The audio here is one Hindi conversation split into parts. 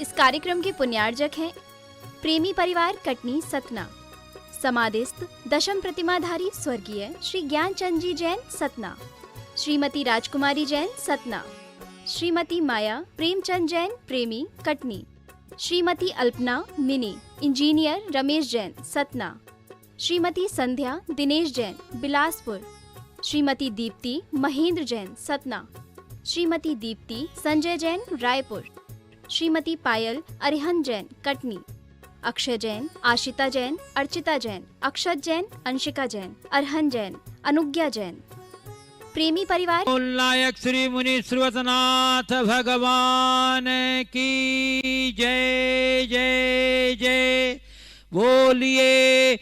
इस कार्यक्रम के पुण्यार्जक हैं प्रेमी परिवार कटनी सतना, समाधिस्थ दशम प्रतिमाधारी स्वर्गीय श्री ज्ञानचंद जी जैन सतना, श्रीमती राजकुमारी जैन सतना, श्रीमती माया प्रेमचंद जैन प्रेमी कटनी, श्रीमती अल्पना मिनी इंजीनियर रमेश जैन सतना, श्रीमती संध्या दिनेश जैन बिलासपुर, श्रीमती दीप्ति महेंद्र जैन सतना, श्रीमती दीप्ति संजय जैन रायपुर, श्रीमती पायल अरिहंत जैन कटनी, अक्षय जैन, आशिता जैन, अर्चिता जैन, अक्षत जैन, अंशिका जैन, अरहन जैन, अनुज्ञा जैन। प्रेमी परिवार नायक श्री मुनि श्रीवतनाथ भगवान की जय जय जय। बोलिए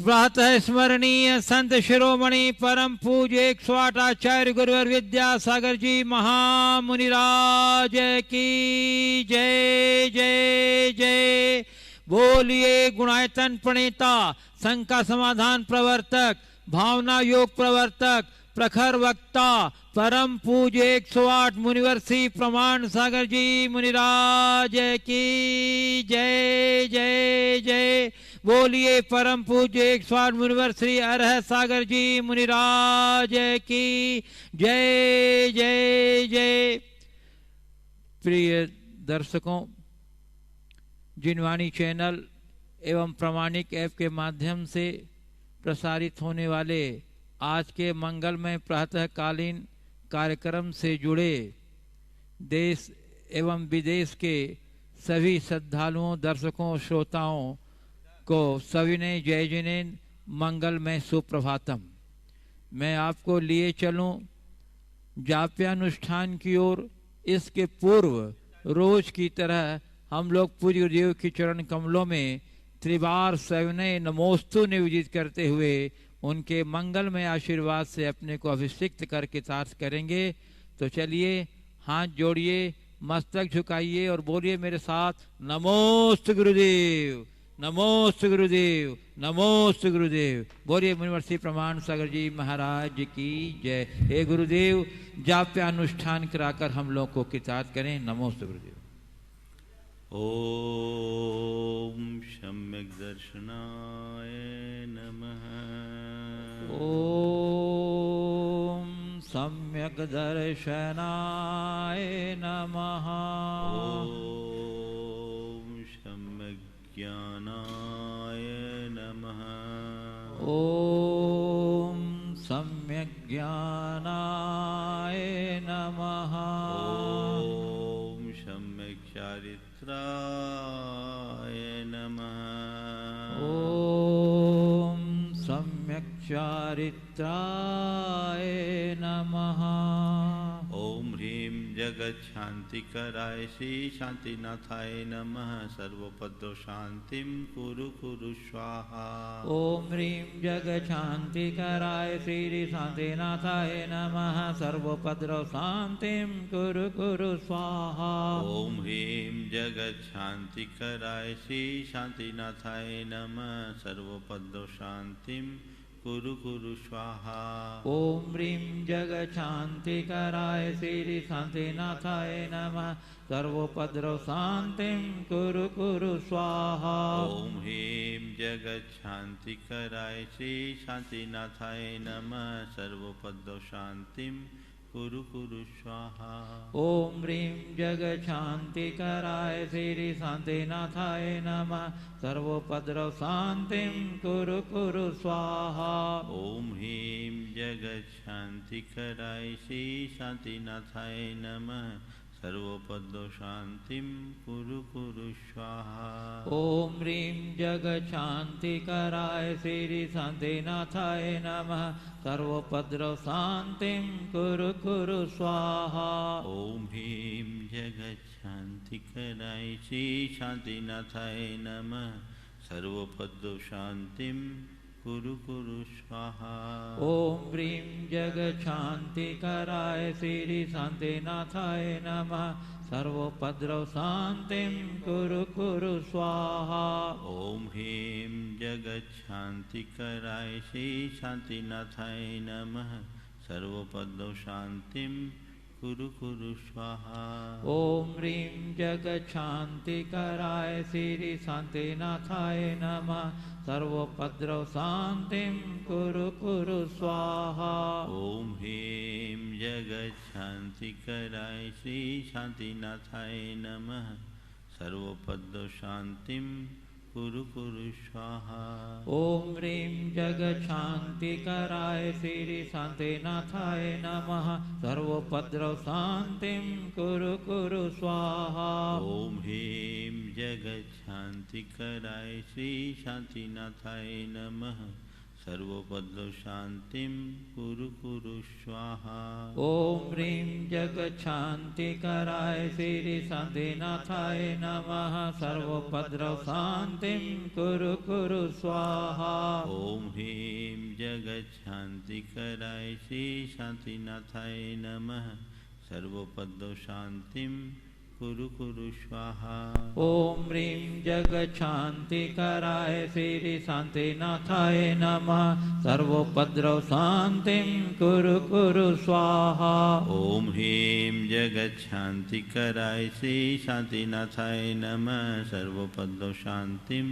प्रातः स्मरणीय संत शिरोमणि परम पूज्य 108 आचार्य गुरुवर विद्यासागर जी महामुनिराज की जय जय जय। बोलिए गुणायतन प्रणेता, शंका समाधान प्रवर्तक, भावना योग प्रवर्तक, प्रखर वक्ता, परम पूज्य 108 मुनिवर्षी प्रमाण सागर जी मुनिराज की जय जय जय। बोलिए परम पूज्य 108 मुनिवर श्री अरह सागर जी मुनिराज की जय जय जय। प्रिय दर्शकों, जिनवाणी चैनल एवं प्रामाणिक ऐप के माध्यम से प्रसारित होने वाले आज के मंगलमय प्रातःकालीन कार्यक्रम से जुड़े देश एवं विदेश के सभी श्रद्धालुओं, दर्शकों, श्रोताओं को सविनय जय जिनेन्द्र मंगलमय सुप्रभातम। मैं आपको लिए चलूं जाप्यानुष्ठान की ओर। इसके पूर्व रोज की तरह हम लोग पूज्य गुरुदेव के चरण कमलों में त्रिवार सविनय नमोस्तु निवेदित करते हुए उनके मंगलमय आशीर्वाद से अपने को अभिषिक्त कर कृतार्थ करेंगे। तो चलिए हाथ जोड़िए, मस्तक झुकाइए और बोलिए मेरे साथ, नमोस्तु गुरुदेव, नमोस्तु गुरुदेव, नमोस्तु गुरुदेव। बोलिए मुनिवर्षी प्रमाण सागर जी महाराज की जय। हे गुरुदेव, जाप्यानुष्ठान कराकर हम लोग को कृतार्थ करें। नमोस्तु गुरुदेव। ओम सम्यक दर्शनाय नमः। ओम सम्यक दर्शनाय नमः। ओम सम्यक ज्ञानाय नमः। ओम सम्यक ज्ञानाय नमः। ओम सम्यक चारित्राय नमः। ओम सम्यक चारित्राय नमः। ओम ह्रीं जगत शांतिकराय श्री शांतिनाथाय नमः। सर्वोपद्रव शांतिं कुरु कुरु स्वाहा। ओम ह्रीं जगत शांतिकराय श्री शांतिनाथाय नमः। सर्वोपद्रव शांतिं कुरु कुरु स्वाहा। ओम ह्रीं जगत शांतिकराय श्री शांतिनाथाय नमः। सर्वोपद्रव शांतिं कुरु कुरु स्वाहा। ओम ह्रीं जगत शांतिकराय श्री शांतिनाथाय नमः। सर्वोपद्रव शांतिं कुरु कुरु स्वाहा। ओम ह्रीं जगत शांतिकराय श्री शांतिनाथाय नमः। सर्वोपद्रव शांतिं कुरु कुरु स्वाहा। ओम ह्रीं जगत शांतिकराय श्री शांतिनाथाय नमः। सर्वोपद्रव शांतिं कुरु कुरु स्वाहा। ओम ह्रीं जगत शांतिकराय श्री शांतिनाथाय नमः। सर्वोपद्रव शांतिं कुरु कुरु स्वाहा। ओम ह्रीं जगत शांतिकराय श्री शांतिनाथाय नमः। सर्वोपद्रव शांतिं कुरु कुरु स्वाहा। ओम ह्रीं जगत शांतिकराय श्री शांतिनाथाय नमः। सर्वोपद्रव शांतिं कुरु कुरु स्वाहा। ओम ह्रीं जगत शांतिकराय श्री शांतिनाथाय नमः। सर्वोपद्रव शांतिं कुरु कुरु स्वाहा। ओम ह्रीं जगत शांतिकराय श्री शांतिनाथाय नमः। सर्वोपद्रव शांतिं कुरु कुरु स्वाहा ओम ह्रीं जगच्छान्तिकराय श्री शान्तिनाथाय नमः सर्वोपद्रव शान्तिं कुरु कुरु स्वाहा ओम ह्रीं जगच्छान्तिकराय श्री शान्तिनाथाय नमः सर्वोपद्रव शान्तिं कुरु कुरु स्वाहा ओम ह्रीं जगच्छान्तिकराय श्री शान्तिनाथाय नमः सर्वोपद्रव शान्तिं कुरु कुरु स्वाहा ओम ह्रीं जगच्छान्तिकराय श्री शान्तिनाथाय नमः सर्वोपद्रव शान्तिं कुरु कुरु स्वाहा ओम ह्रीं जगच्छान्तिकराय श्री शान्तिनाथाय नमः सर्वोपद्रव शान्तिं कुरु कुरु स्वाहा ओम ह्रीं जगच्छान्तिकराय श्री शान्तिनाथाय नमः सर्वोपद्रव शान्तिं कुरु कुरु स्वाहा ओम ह्रीं जगच्छान्तिकराय श्री शान्तिनाथाय नमः सर्वोपद्रव शान्तिं कुरु कुरु स्वाहा ओम ह्रीं जगच्छान्तिकराय श्री शान्तिनाथाय नमः सर्वोपद्रव शान्तिं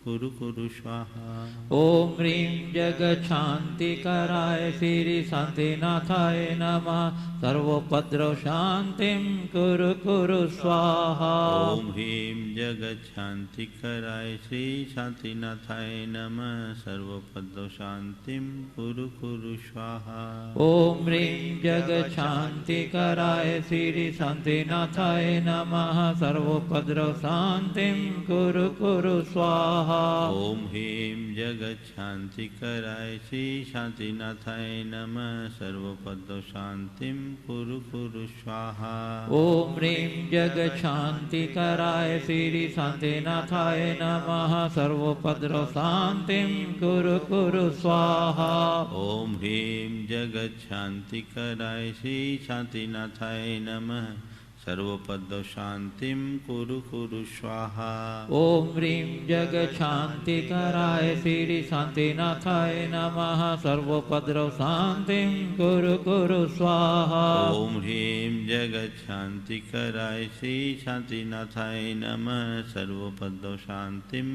कुरु कुरु स्वाहा ओम ह्रीं जगच्छान्तिकराय श्री शान्तिनाथाय नमः सर्वोपद्रव शान्तिं कुरु कुरु स्वाहा ओम ह्रीं जगच्छान्तिकराय श्री शान्तिनाथाय नमः सर्वोपद्रव शान्तिं कुरु कुरु स्वाहा ओम ह्रीं जगच्छान्तिकराय श्री शान्तिनाथाय नमः सर्वोपद्रव शान्तिं कुरु कुरु स्वाहा ओम ह्रीं जगच्छान्तिकराय श्री शान्तिनाथाय नमः सर्वोपद्रव शान्तिं कुरु कुरु स्वाहा ओम ह्रीं जगच्छान्तिकराय श्री शान्तिनाथाय नमः सर्वोपद्रव शान्तिं कुरु कुरु स्वाहा ओम ह्रीं जगच्छान्तिकराय श्री शान्तिनाथाय नमः सर्वोपद्रव शान्तिं कुरु कुरु स्वाहा ओम ह्रीं जगच्छान्तिकराय श्री शान्तिनाथाय नमः सर्वोपद्रव शान्तिं कुरु कुरु स्वाहा ओम ह्रीं जगच्छान्तिकराय श्री शान्तिनाथाय नमः सर्वोपद्रव शान्तिं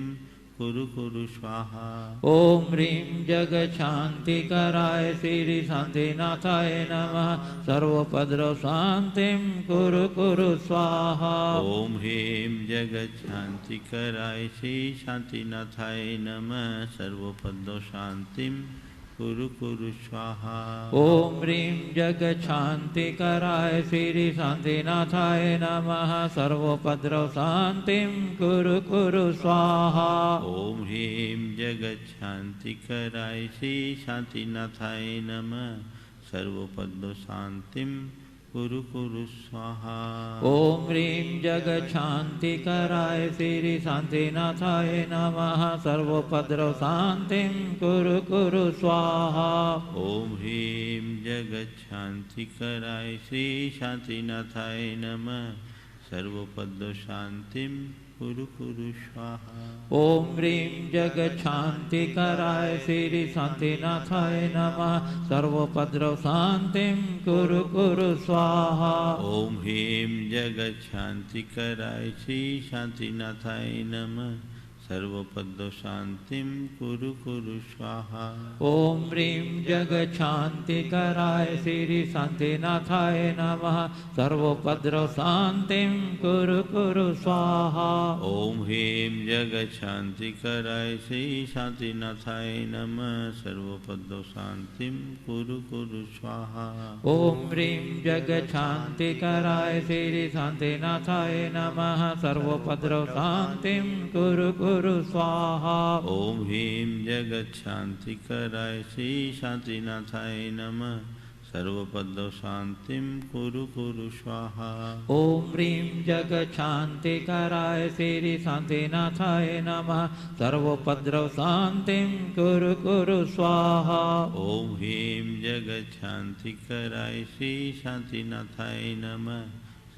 कुरु कुरु स्वाहा ओम ह्रीं जगच्छान्तिकराय श्री शान्तिनाथाय नमः सर्वोपद्रव शान्तिं कुरु कुरु स्वाहा ओम ह्रीं जगच्छान्तिकराय श्री शान्तिनाथाय नमः सर्वोपद्रव शान्तिं कुरु कुरु स्वाहा ओम ह्रीं जगच्छान्तिकराय श्री शान्तिनाथाय नमः सर्वोपद्रव शान्तिं कुरु कुरु स्वाहा ओम ह्रीं जगच्छान्तिकराय श्री शान्तिनाथाय नमः सर्वोपद्रव शान्तिं कुरु कुरु स्वाहा ओम ह्रीं जगच्छान्तिकराय श्री शान्तिनाथाय नमः सर्वोपद्रव शान्तिं कुरु कुरु स्वाहा ओम ह्रीं जगच्छान्तिकराय श्री शान्तिनाथाय नमः सर्वोपद्रव शान्तिं कुरु कुरु स्वाहा ओम ह्रीं जगच्छान्तिकराय श्री शान्तिनाथाय नमः सर्वोपद्रव शान्तिं कुरु कुरु स्वाहा ओम ह्रीं जगच्छान्तिकराय श्री शान्तिनाथाय नमः सर्वोपद्रव शान्तिं कुरु कुरु स्वाहा ओम ह्रीं जगच्छान्तिकराय श्री शान्तिनाथाय नमः सर्वोपद्रव शान्तिं कुरु कुरु स्वाहा ओम ह्रीं जगच्छान्तिकराय श्री शान्तिनाथाय नमः सर्वोपद्रव शान्तिं कुरु कुरु स्वाहा ओम ह्रीं जगच्छान्तिकराय श्री शान्तिनाथाय नमः सर्वोपद्रव शान्तिं कुरु कुरु स्वाहा ओम ह्रीं जगच्छान्तिकराय श्री शान्तिनाथाय नमः सर्वोपद्रव शान्तिं कुरु कुरु स्वाहा ओम ह्रीं जगच्छान्तिकराय श्री शान्तिनाथाय नमः सर्वोपद्रव शान्तिं कुरु कुरु स्वाहा ओम ह्रीं जगच्छान्तिकराय श्री शान्तिनाथाय नमः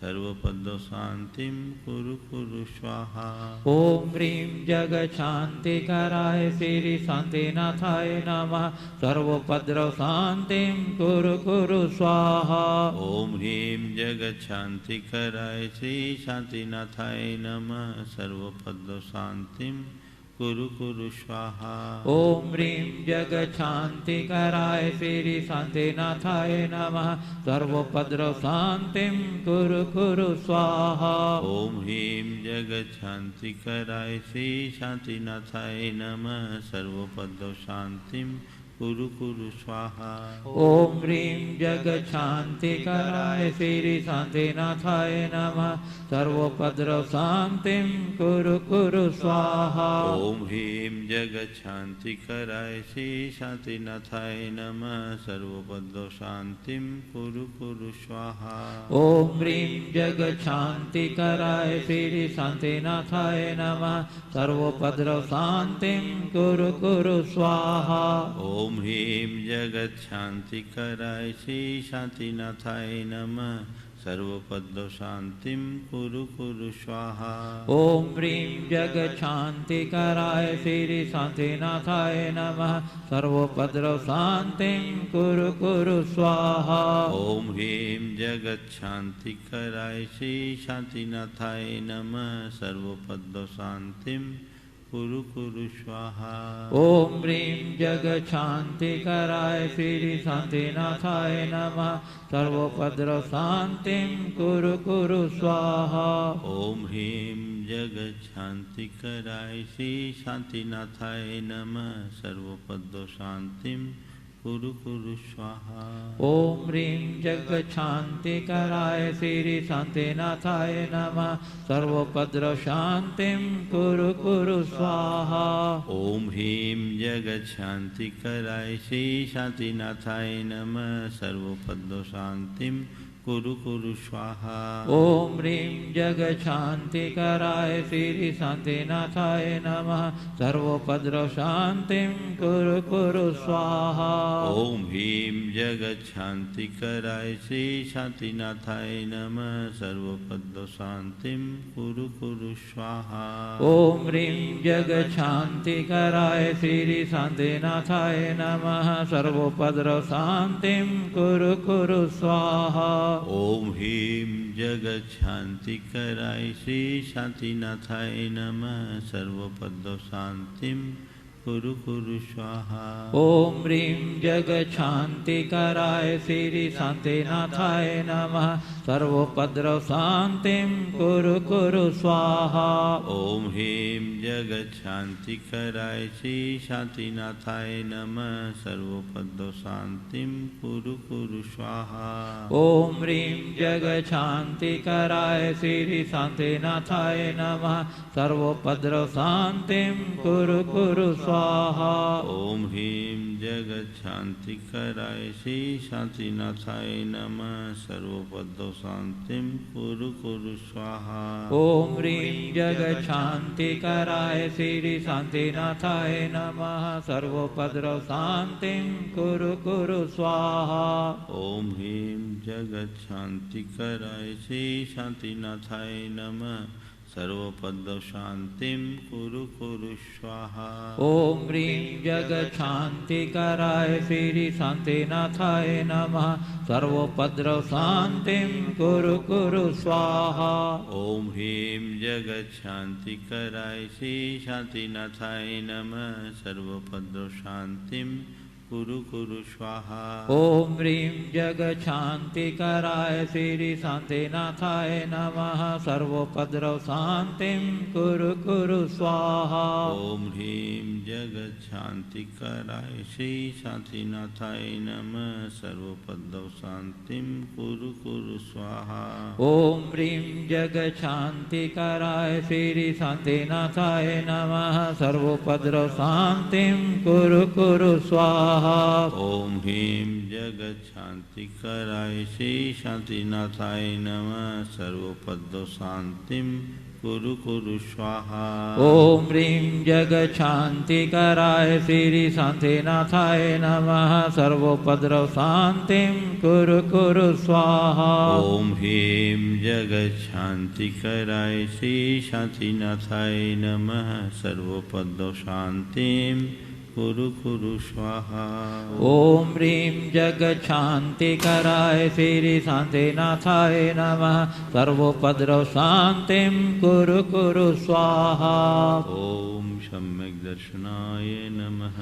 सर्वपदशान्तिं कुरु कुरु स्वाहा। ओम ह्रीं जगशान्तिकराय श्री शान्तिनाथाय नमः। सर्वोपद्रव शान्तिं कुरु कुरु स्वाहा। ॐ ह्रीं जगच्छान्तिकराय श्री शान्तिनाथाय नमः। सर्वपदशान्तिं कुरु कुरु स्वाहा। ओम ह्रीं जगशान्तिकराय श्री शान्तिनाथाय नमः। सर्वोपद्रव शान्तिं कुरु कुरु स्वाहा। ॐ ह्रीं जगच्छान्तिकराय श्री शान्तिनाथाय नमः। सर्वपदशान्तिं कुरु कुरु स्वाहा। ओम ह्रीं जगशान्तिकराय श्री शान्तिनाथाय नमः। सर्वोपद्रव शान्तिं कुरु कुरु स्वाहा। ॐ ह्रीं जगच्छान्तिकराय श्री शान्तिनाथाय नमः। सर्वपदशान्तिं कुरु कुरु स्वाहा। ओम ह्रीं जगशान्तिकराय श्री शान्तिनाथाय नमः। सर्वोपद्रव शान्तिं कुरु कुरु स्वाहा। ॐ ह्रीं जगच्छान्तिकराय श्री शान्तिनाथाय नमः। सर्वपदशान्तिं कुरु कुरु स्वाहा। ओम ह्रीं जगशान्तिकराय श्री शान्तिनाथाय नमः। सर्वोपद्रव शान्तिं कुरु कुरु स्वाहा। ॐ ह्रीं जगच्छान्तिकराय श्री शान्तिनाथाय नमः। सर्वपदशान्तिं कुरु कुरु स्वाहा। ओम ह्रीं जगशान्तिकराय श्री शान्तिनाथाय नमः। सर्वोपद्रव शान्तिं कुरु कुरु स्वाहा। ॐ ह्रीं जगच्छान्तिकराय श्री शान्तिनाथाय नमः। सर्वपदशान्तिं कुरु कुरु स्वाहा। ओम ह्रीं जगशान्तिकराय श्री शान्तिनाथाय नमः। सर्वोपद्रव शान्तिं कुरु कुरु स्वाहा। ॐ ह्रीं जगच्छान्तिकराय श्री शान्तिनाथाय नमः। सर्वपदशान्तिं कुरु कुरु स्वाहा। ओम ह्रीं जगशान्तिकराय श्री शान्तिनाथाय नमः। सर्वोपद्रव शान्तिं कुरु कुरु स्वाहा। ॐ ह्रीं जगच्छान्तिकराय श्री शान्तिनाथाय नमः। सर्वपदशान्तिं कुरु कुरु स्वाहा। ओम ह्रीं जगशान्तिकराय श्री शान्तिनाथाय नमः। सर्वोपद्रव शान्तिं कुरु कुरु स्वाहा। ॐ ह्रीं जगच्छान्तिकराय श्री शान्तिनाथाय नमः। सर्वपदशान्तिं कुरु कुरु स्वाहा। ओम ह्रीं जगशान्तिकराय श्री शान्तिनाथाय नमः। सर्वोपद्रव शान्तिं कुरु कुरु स्वाहा। ॐ ह्रीं जगच्छान्तिकराय श्री शान्तिनाथाय नमः। सर्वपदशान्तिं कुरु कुरु स्वाहा। ओम ह्रीं जगशान्तिकराय श्री शान्तिनाथाय नमः। सर्वोपद्रव शान्तिं कुरु कुरु स्वाहा। ॐ ह्रीं जगच्छान्तिकराय श्री शान्तिनाथाय नमः। सर्वपदशान्तिं कुरु कुरु स्वाहा। ओम ह्रीं जगशान्तिकराय श्री शान्तिनाथाय नमः। सर्वोपद्रव शान्तिं कुरु कुरु स्वाहा। ॐ ह्रीं जगच्छान्तिकराय श्री शान्तिनाथाय नमः। सर्वपदशान्तिं कुरु कुरु स्वाहा। ओम ह्रीं जगशान्तिकराय श्री शान्तिनाथाय नमः। सर्वोपद्रव शान्तिं कुरु कुरु स्वाहा। ॐ ह्रीं जगच्छान्तिकराय श्री शान्तिनाथाय नमः। सर्वपदशान्तिं कुरु कुरु स्वाहा। ओम ह्रीं जगशान्तिकराय श्री शान्तिनाथाय नमः। सर्वोपद्रव शान्तिं कुरु कुरु स्वाहा। ॐ ह्रीं जगच्छान्तिकराय श्री शान्तिनाथाय नमः। सर्वपदशान्तिं कुरु कुरु स्वाहा। ओम ह्रीं जगशान्तिकराय श्री शान्तिनाथाय नमः। सर्वोपद्रव शान्तिं कुरु कुरु स्वाहा। ॐ ह्रीं जगच्छान्तिकराय श्री शान्तिनाथाय नमः। सर्वपदशान्तिं कुरु कुरु स्वाहा। ओम ह्रीं जगच्छान्तिकराय श्री शान्तिनाथाय नमः सर्वोपद्रव शान्तिं कुरु कुरु स्वाहा। ओम ह्रीं जगच्छान्तिकराय श्री शान्तिनाथाय नमः सर्वोपद्रव शान्तिं कुरु कुरु स्वाहा। ओम ह्रीं जगच्छान्तिकराय श्री शान्तिनाथाय नमः सर्वोपद्रव शान्तिं कुरु कुरु स्वाहा। ओम सम्यक दर्शनाय नमः।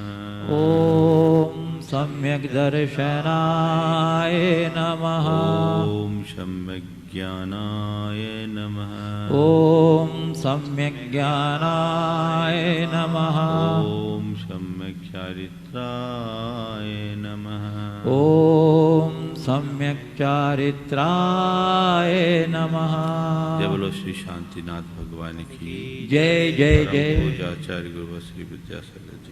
ओम सम्यक दर्शनाय नमः। ओम सम्यक ज्ञानाय नमः। ओम सम्यक ज्ञानाय नमः। ओम सम्यक चारित्राय नमः। ओम सम्यक चारित्राय नमः। जय बोलो श्री शांतिनाथ भगवान की जय जय जय। पूजाचार्य गुरु श्री विद्यासागर जी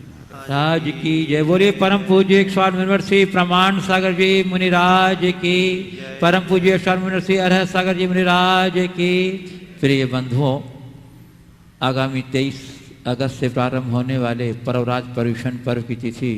राज की जय। बोलिए परम पूज्य स्वामी मुनिवर्षि प्रमाण सागर जी मुनिराज की। परम पूज्य स्वामी मुनिवर्षि अरहत सागर जी मुनिराज की। प्रिय बंधुओं, आगामी 23 अगस्त से प्रारंभ होने वाले पर्वराज पर्युषण पर्व की तिथि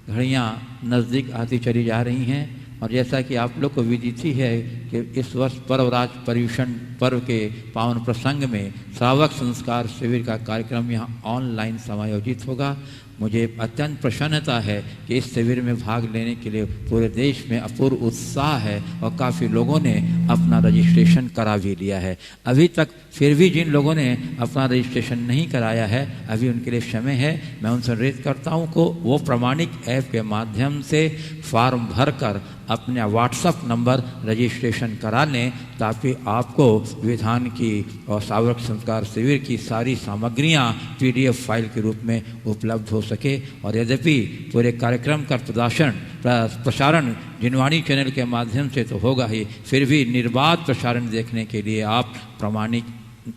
घड़ियाँ नज़दीक आती चली जा रही हैं और जैसा कि आप लोग को विदित ही है कि इस वर्ष पर्वराज पर्युषण पर्व के पावन प्रसंग में श्रावक संस्कार शिविर का कार्यक्रम यहाँ ऑनलाइन समायोजित होगा। मुझे अत्यंत प्रसन्नता है कि इस शिविर में भाग लेने के लिए पूरे देश में अपूर्व उत्साह है और काफ़ी लोगों ने अपना रजिस्ट्रेशन करा भी लिया है। अभी तक फिर भी जिन लोगों ने अपना रजिस्ट्रेशन नहीं कराया है अभी उनके लिए समय है। मैं उनसे अनुरोध करता हूं को वो प्रमाणिक ऐप के माध्यम से फॉर्म भरकर अपने व्हाट्सएप नंबर रजिस्ट्रेशन करा लें ताकि आपको विधान की और श्रावक संस्कार शिविर की सारी सामग्रियां PDF फाइल के रूप में उपलब्ध हो सके। और यद्यपि पूरे कार्यक्रम का प्रसारण जिनवाणी चैनल के माध्यम से तो होगा ही, फिर भी निर्बाध प्रसारण देखने के लिए आप प्रमाणिक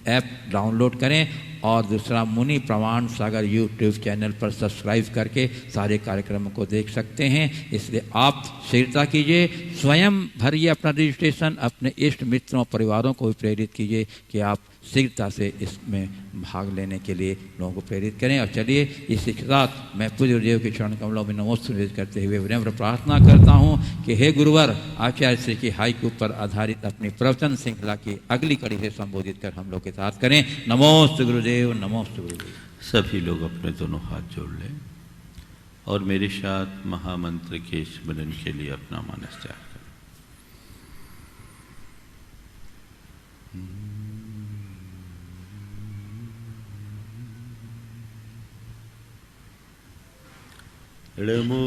ऐप डाउनलोड करें और दूसरा मुनि प्रमाण सागर YouTube चैनल पर सब्सक्राइब करके सारे कार्यक्रमों को देख सकते हैं। इसलिए आप शीघ्रता कीजिए, स्वयं भरिए अपना रजिस्ट्रेशन, अपने इष्ट मित्रों परिवारों को भी प्रेरित कीजिए कि आप शीघ्रता से इसमें भाग लेने के लिए लोगों को प्रेरित करें। और चलिए इसी के साथ मैं पूज्य गुरुदेव के चरण कमलों में नमोस्तुति करते हुए विनम्र प्रार्थना करता हूँ कि हे गुरुवर आचार्य श्री की हाइकू पर आधारित अपनी प्रवचन श्रृंखला की अगली कड़ी से संबोधित कर हम लोग के साथ करें। नमोस्तु गुरुदेव, नमोस्तु गुरुदेव। सभी लोग अपने दोनों हाथ जोड़ लें और मेरे साथ महामंत्र के स्मरण के लिए अपना मानस त्याग करें। नमो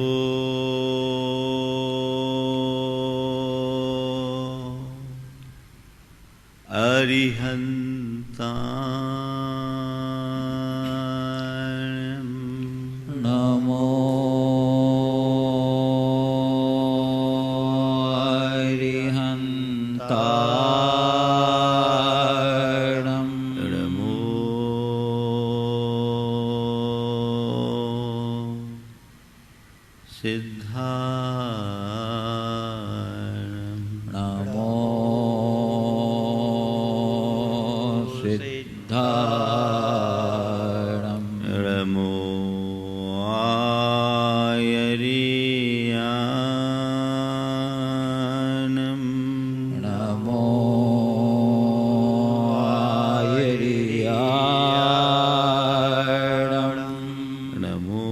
अरिहन्ताय नमो अरिहन्ताय नमो सिद्धाय नमो सिद्धाय नमो आयर्यानं नमो आयर्याणं नमो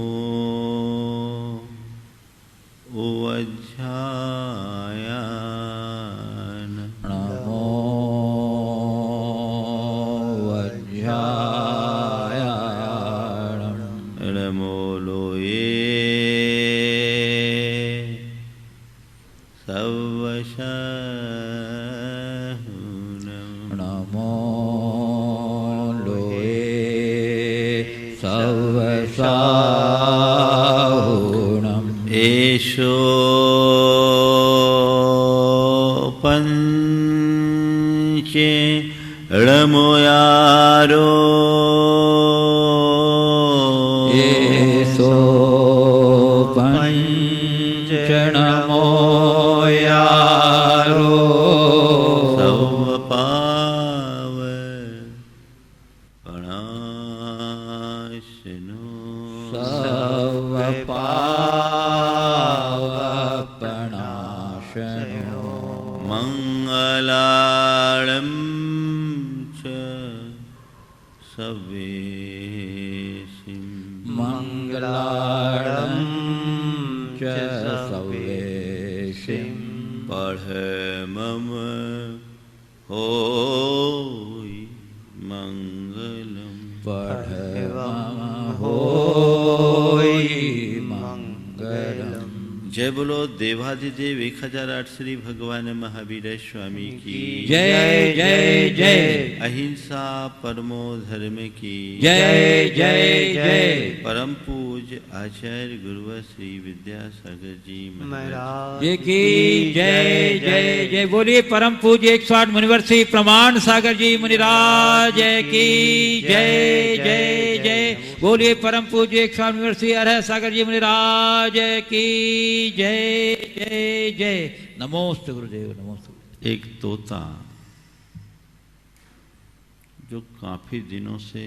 उवज्झायान नमो वज्रायाणं नमो लोये सवशहुनं नमो लोये सवसाहुणम् एषो पञ्चे ळमुयारो एषो पञ्चनमो यारो सवपाव सर्वपावपनाशनो मंगलाळं च सवेशिं मंगलाळं च सवेशिं पढ़ मम होई मंगलम पढ़ मम होई मंगलम। जय बोलो देवाधिदेव 1008 श्री भगवान महावीर स्वामी की जय जय जय। अहिंसा परमो धर्म की जय जय जय। परम पूज्य आचार्य गुरु श्री विद्यासागर जी महाराज जय की जय जय जय। बोलिए परम पूज्य 108 मुनिवर श्री प्रमाण सागर जी मुनिराज की जय जय जय। बोलिए परम पूज्य 108 मुनिवर श्री अरह सागर जी मुनिराज की जय जय जय। नमोस्तु गुरुदेव नमोस्तु। एक तोता जो काफी दिनों से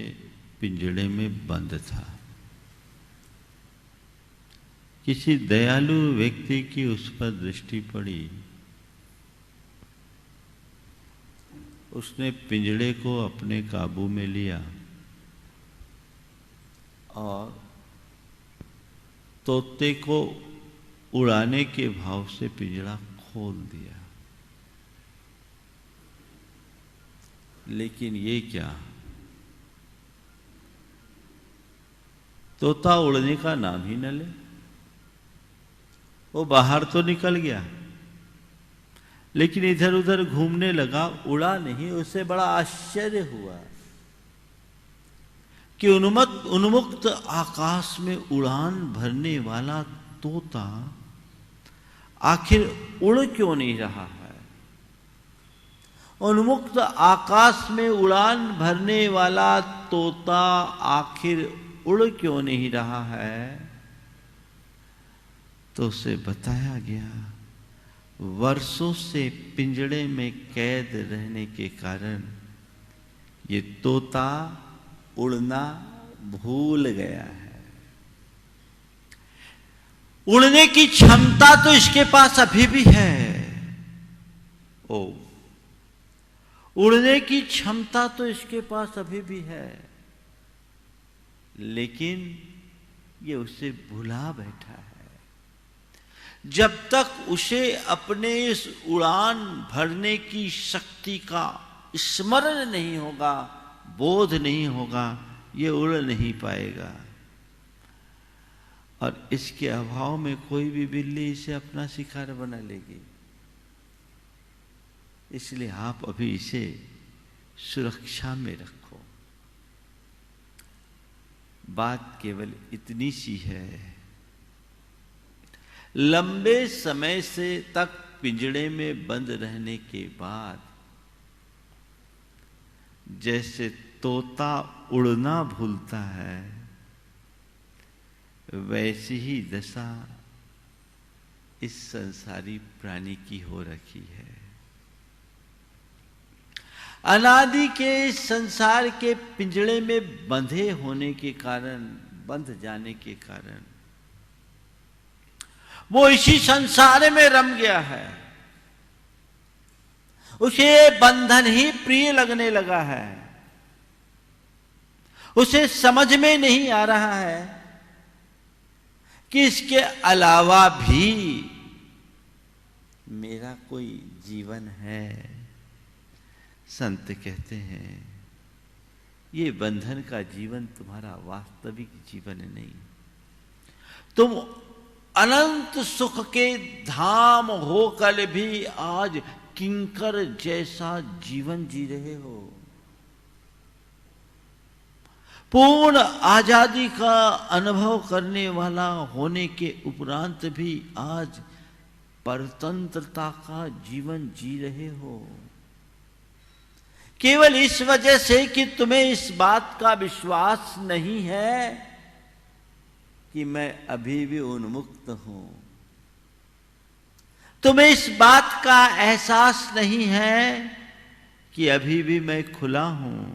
पिंजड़े में बंद था, किसी दयालु व्यक्ति की उस पर दृष्टि पड़ी, उसने पिंजड़े को अपने काबू में लिया और तोते को उड़ाने के भाव से पिंजड़ा खोल दिया। लेकिन ये क्या, तोता उड़ने का नाम ही न ले। वो बाहर तो निकल गया, लेकिन इधर उधर घूमने लगा, उड़ा नहीं। उसे बड़ा आश्चर्य हुआ कि उन्मुक्त आकाश में उड़ान भरने वाला तोता आखिर उड़ क्यों नहीं रहा है। उन्मुक्त आकाश में उड़ान भरने वाला तोता आखिर उड़ क्यों नहीं रहा है। तो उसे बताया गया, वर्षों से पिंजड़े में कैद रहने के कारण ये तोता उड़ना भूल गया है। उड़ने की क्षमता तो इसके पास अभी भी है। उड़ने की क्षमता तो इसके पास अभी भी है, लेकिन ये उसे भुला बैठा है। जब तक उसे अपने इस उड़ान भरने की शक्ति का स्मरण नहीं होगा, बोध नहीं होगा, ये उड़ नहीं पाएगा। और इसके अभाव में कोई भी बिल्ली इसे अपना शिकार बना लेगी। इसलिए आप अभी इसे सुरक्षा में रखो। बात केवल इतनी सी है, लंबे समय से तक पिंजड़े में बंद रहने के बाद जैसे तोता उड़ना भूलता है, वैसी ही दशा इस संसारी प्राणी की हो रखी है। अनादि के संसार के पिंजड़े में बंधे होने के कारण, बंध जाने के कारण वो इसी संसार में रम गया है। उसे बंधन ही प्रिय लगने लगा है। उसे समझ में नहीं आ रहा है कि इसके अलावा भी मेरा कोई जीवन है। संत कहते हैं, ये बंधन का जीवन तुम्हारा वास्तविक जीवन नहीं। तुम अनंत सुख के धाम होकर भी आज किंकर जैसा जीवन जी रहे हो। पूर्ण आजादी का अनुभव करने वाला होने के उपरांत भी आज परतंत्रता का जीवन जी रहे हो, केवल इस वजह से कि तुम्हें इस बात का विश्वास नहीं है कि मैं अभी भी उन्मुक्त हूं। तुम्हें इस बात का एहसास नहीं है कि अभी भी मैं खुला हूं।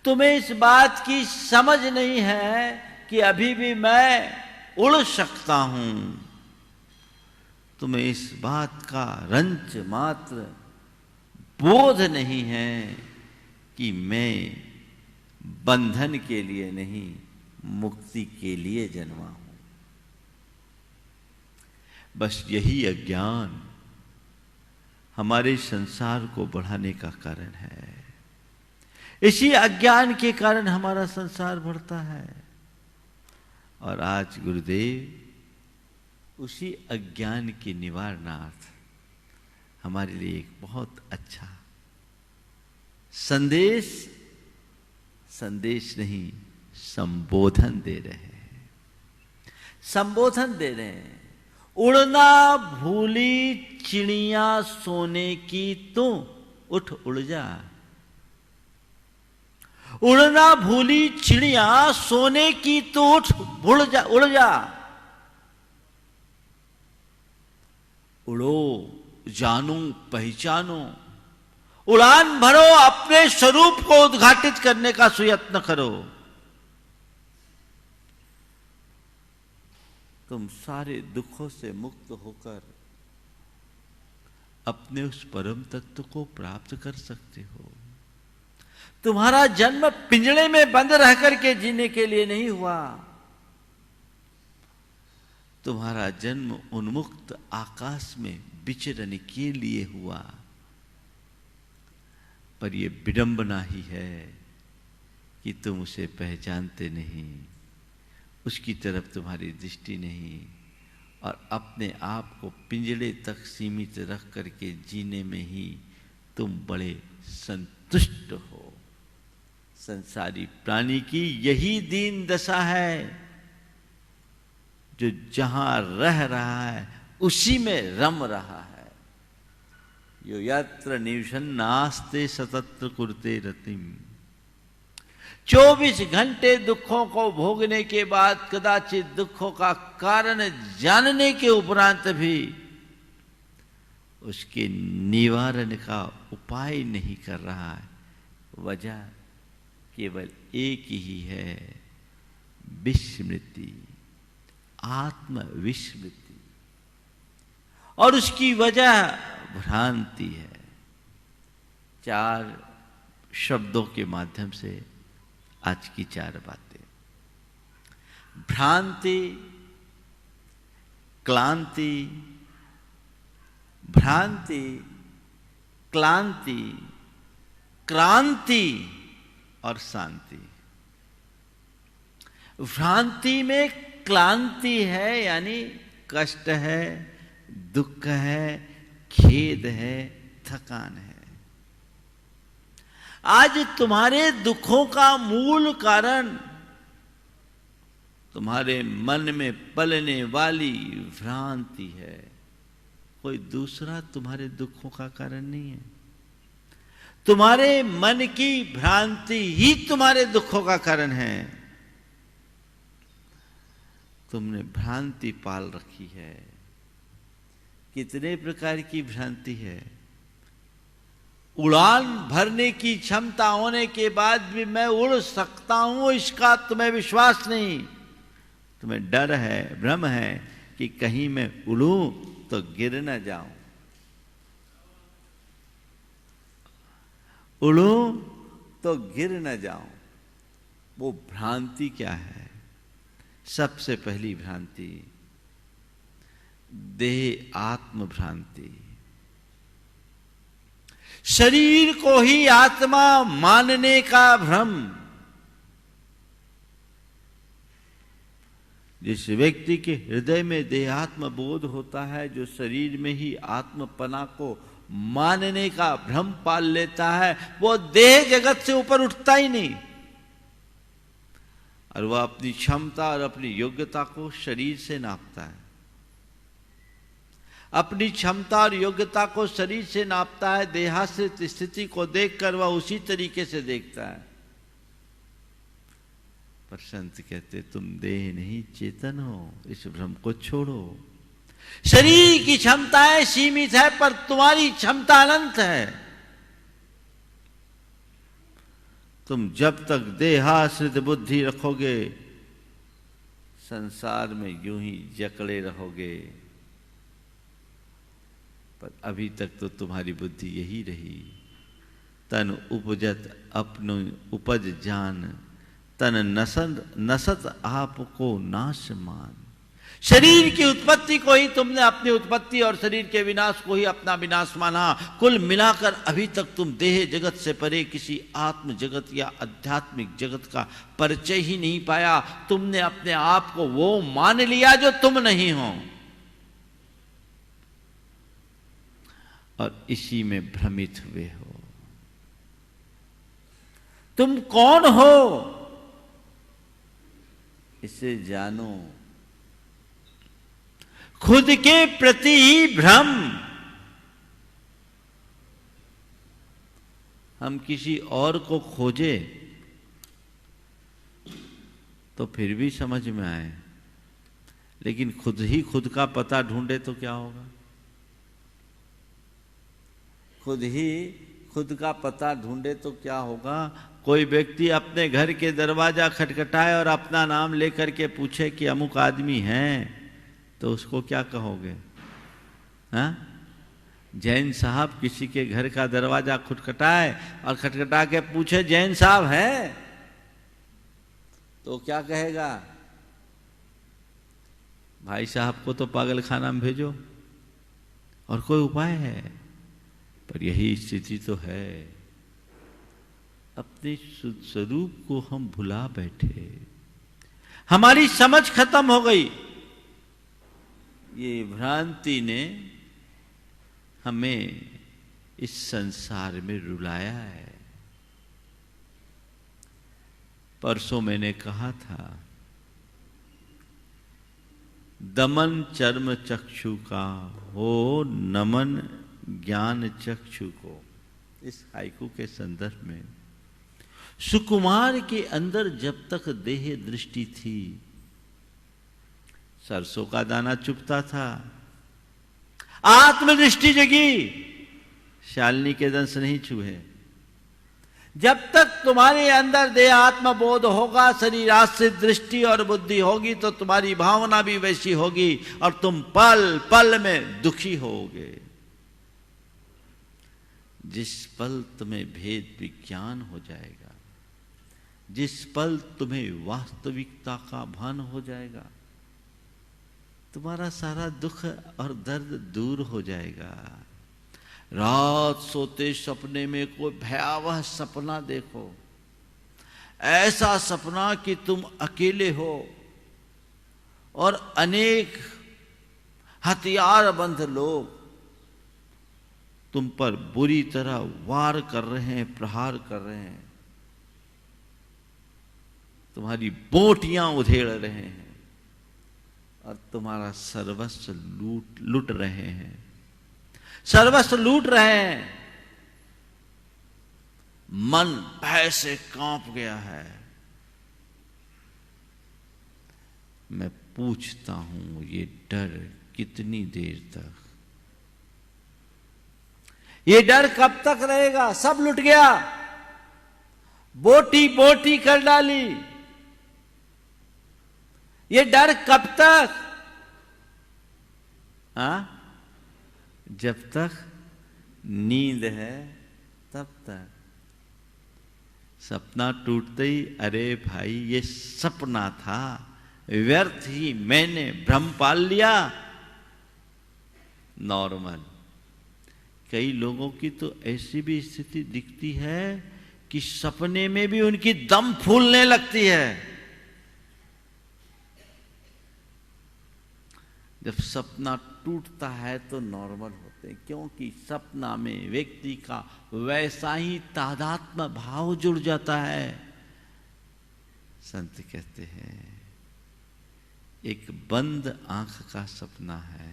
तुम्हें इस बात की समझ नहीं है कि अभी भी मैं उड़ सकता हूं, तुम्हें इस बात का रंच मात्र बोध नहीं है कि मैं बंधन के लिए नहीं, मुक्ति के लिए जन्मा हूं। बस यही अज्ञान हमारे संसार को बढ़ाने का कारण है। इसी अज्ञान के कारण हमारा संसार बढ़ता है। और आज गुरुदेव उसी अज्ञान के निवारणार्थ हमारे लिए एक बहुत अच्छा संदेश नहीं, संबोधन दे रहे हैं। संबोधन दे रहे हैं। उड़ना भूली चिड़िया सोने की तू उठ उड़ जा। उड़ना भूली चिड़िया सोने की तू उठ उड़ जा, उड़ जा। उड़ो, जानो, पहचानो, उड़ान भरो, अपने स्वरूप को उद्घाटित करने का सुयत्न करो। तुम सारे दुखों से मुक्त होकर अपने उस परम तत्व को प्राप्त कर सकते हो। तुम्हारा जन्म पिंजड़े में बंद रह करके जीने के लिए नहीं हुआ। तुम्हारा जन्म उन्मुक्त आकाश में विचरण के लिए हुआ। पर यह विडंबना ही है कि तुम उसे पहचानते नहीं, उसकी तरफ तुम्हारी दृष्टि नहीं, और अपने आप को पिंजड़े तक सीमित रख करके जीने में ही तुम बड़े संतुष्ट हो। संसारी प्राणी की यही दीन दशा है, जो जहां रह रहा है उसी में रम रहा है। यो यत्र निवसन्नास्ते सतत्र कुरुते रतिम। 24 घंटे दुखों को भोगने के बाद कदाचित दुखों का कारण जानने के उपरांत भी उसके निवारण का उपाय नहीं कर रहा है। वजह केवल एक ही है, विस्मृति, आत्मविस्मृति। और उसकी वजह भ्रांति है। 4 शब्दों के माध्यम से आज की 4 बातें। भ्रांति, क्लांति, भ्रांति, क्लांति, क्रांति और शांति। भ्रांति में क्लांति है, यानी कष्ट है, दुख है, खेद है, थकान है। आज तुम्हारे दुखों का मूल कारण तुम्हारे मन में पलने वाली भ्रांति है। कोई दूसरा तुम्हारे दुखों का कारण नहीं है। तुम्हारे मन की भ्रांति ही तुम्हारे दुखों का कारण है। तुमने भ्रांति पाल रखी है। कितने प्रकार की भ्रांति है। उड़ान भरने की क्षमता होने के बाद भी मैं उड़ सकता हूं, इसका तुम्हें विश्वास नहीं। तुम्हें डर है, भ्रम है कि कहीं मैं उड़ूं तो गिर न जाऊं। उड़ूं तो गिर न जाऊं। वो भ्रांति क्या है? सबसे पहली भ्रांति देह आत्म भ्रांति। शरीर को ही आत्मा मानने का भ्रम। जिस व्यक्ति के हृदय में देहात्म बोध होता है, जो शरीर में ही आत्मपना को मानने का भ्रम पाल लेता है, वो देह जगत से ऊपर उठता ही नहीं। और वह अपनी क्षमता और अपनी योग्यता को शरीर से नापता है। अपनी क्षमता और योग्यता को शरीर से नापता है। देहाश्रित स्थिति को देखकर वह उसी तरीके से देखता है। पर संत कहते तुम देह नहीं चेतन हो, इस भ्रम को छोड़ो। शरीर की क्षमताएं सीमित है, पर तुम्हारी क्षमता अनंत है। तुम जब तक देहाश्रित बुद्धि रखोगे संसार में यूं ही जकड़े रहोगे, पर अभी तक तो तुम्हारी बुद्धि यही रही, तन उपजत अपनो उपज जान, तन नसत आपको नाश मान। शरीर की उत्पत्ति को ही तुमने अपनी उत्पत्ति और शरीर के विनाश को ही अपना विनाश माना। कुल मिलाकर अभी तक तुम देह जगत से परे किसी आत्म जगत या आध्यात्मिक जगत का परिचय ही नहीं पाया। तुमने अपने आप को वो मान लिया जो तुम नहीं हो, और इसी में भ्रमित हुए हो। तुम कौन हो इसे जानो। खुद के प्रति ही भ्रम। हम किसी और को खोजे तो फिर भी समझ में आए, लेकिन खुद ही खुद का पता ढूंढे तो क्या होगा। खुद ही खुद का पता ढूंढे तो क्या होगा। कोई व्यक्ति अपने घर के दरवाजा खटखटाए और अपना नाम लेकर के पूछे कि अमुक आदमी है, तो उसको क्या कहोगे? हाँ, जैन साहब किसी के घर का दरवाजा खटखटाए और खटखटा के पूछे जैन साहब है, तो क्या कहेगा? भाई साहब को तो पागल खाना में भेजो, और कोई उपाय है? पर यही स्थिति तो है, अपने स्वरूप को हम भुला बैठे, हमारी समझ खत्म हो गई। ये भ्रांति ने हमें इस संसार में रुलाया है। परसों मैंने कहा था, दमन चर्म चक्षु का हो नमन ज्ञान चक्षु को। इस हाइकू के संदर्भ में सुकुमार के अंदर जब तक देह दृष्टि थी, सरसों का दाना चुभता था, आत्मदृष्टि जगी, शालिनी के दंश नहीं छुए। जब तक तुम्हारे अंदर देह आत्मबोध होगा, शरीर आश्रित दृष्टि और बुद्धि होगी, तो तुम्हारी भावना भी वैसी होगी और तुम पल पल में दुखी होगे। जिस पल तुम्हें भेद विज्ञान हो जाएगा, जिस पल तुम्हें वास्तविकता का भान हो जाएगा, तुम्हारा सारा दुख और दर्द दूर हो जाएगा। रात सोते सपने में कोई भयावह सपना देखो, ऐसा सपना कि तुम अकेले हो और अनेक हथियारबंद लोग तुम पर बुरी तरह वार कर रहे हैं, प्रहार कर रहे हैं, तुम्हारी बोटियां उधेड़ रहे हैं और तुम्हारा सर्वस्व लूट रहे हैं, सर्वस्व लूट रहे हैं। मन भय से कांप गया है। मैं पूछता हूं, ये डर कितनी देर तक? ये डर कब तक रहेगा? सब लुट गया, बोटी बोटी कर डाली। ये डर कब तक? हाँ, जब तक नींद है तब तक। सपना टूटते ही अरे भाई ये सपना था, व्यर्थ ही मैंने भ्रम पाल लिया। नॉर्मल। कई लोगों की तो ऐसी भी स्थिति दिखती है कि सपने में भी उनकी दम फूलने लगती है। जब सपना टूटता है तो नॉर्मल होते हैं, क्योंकि सपना में व्यक्ति का वैसा ही तादात्म्य भाव जुड़ जाता है। संत कहते हैं एक बंद आंख का सपना है,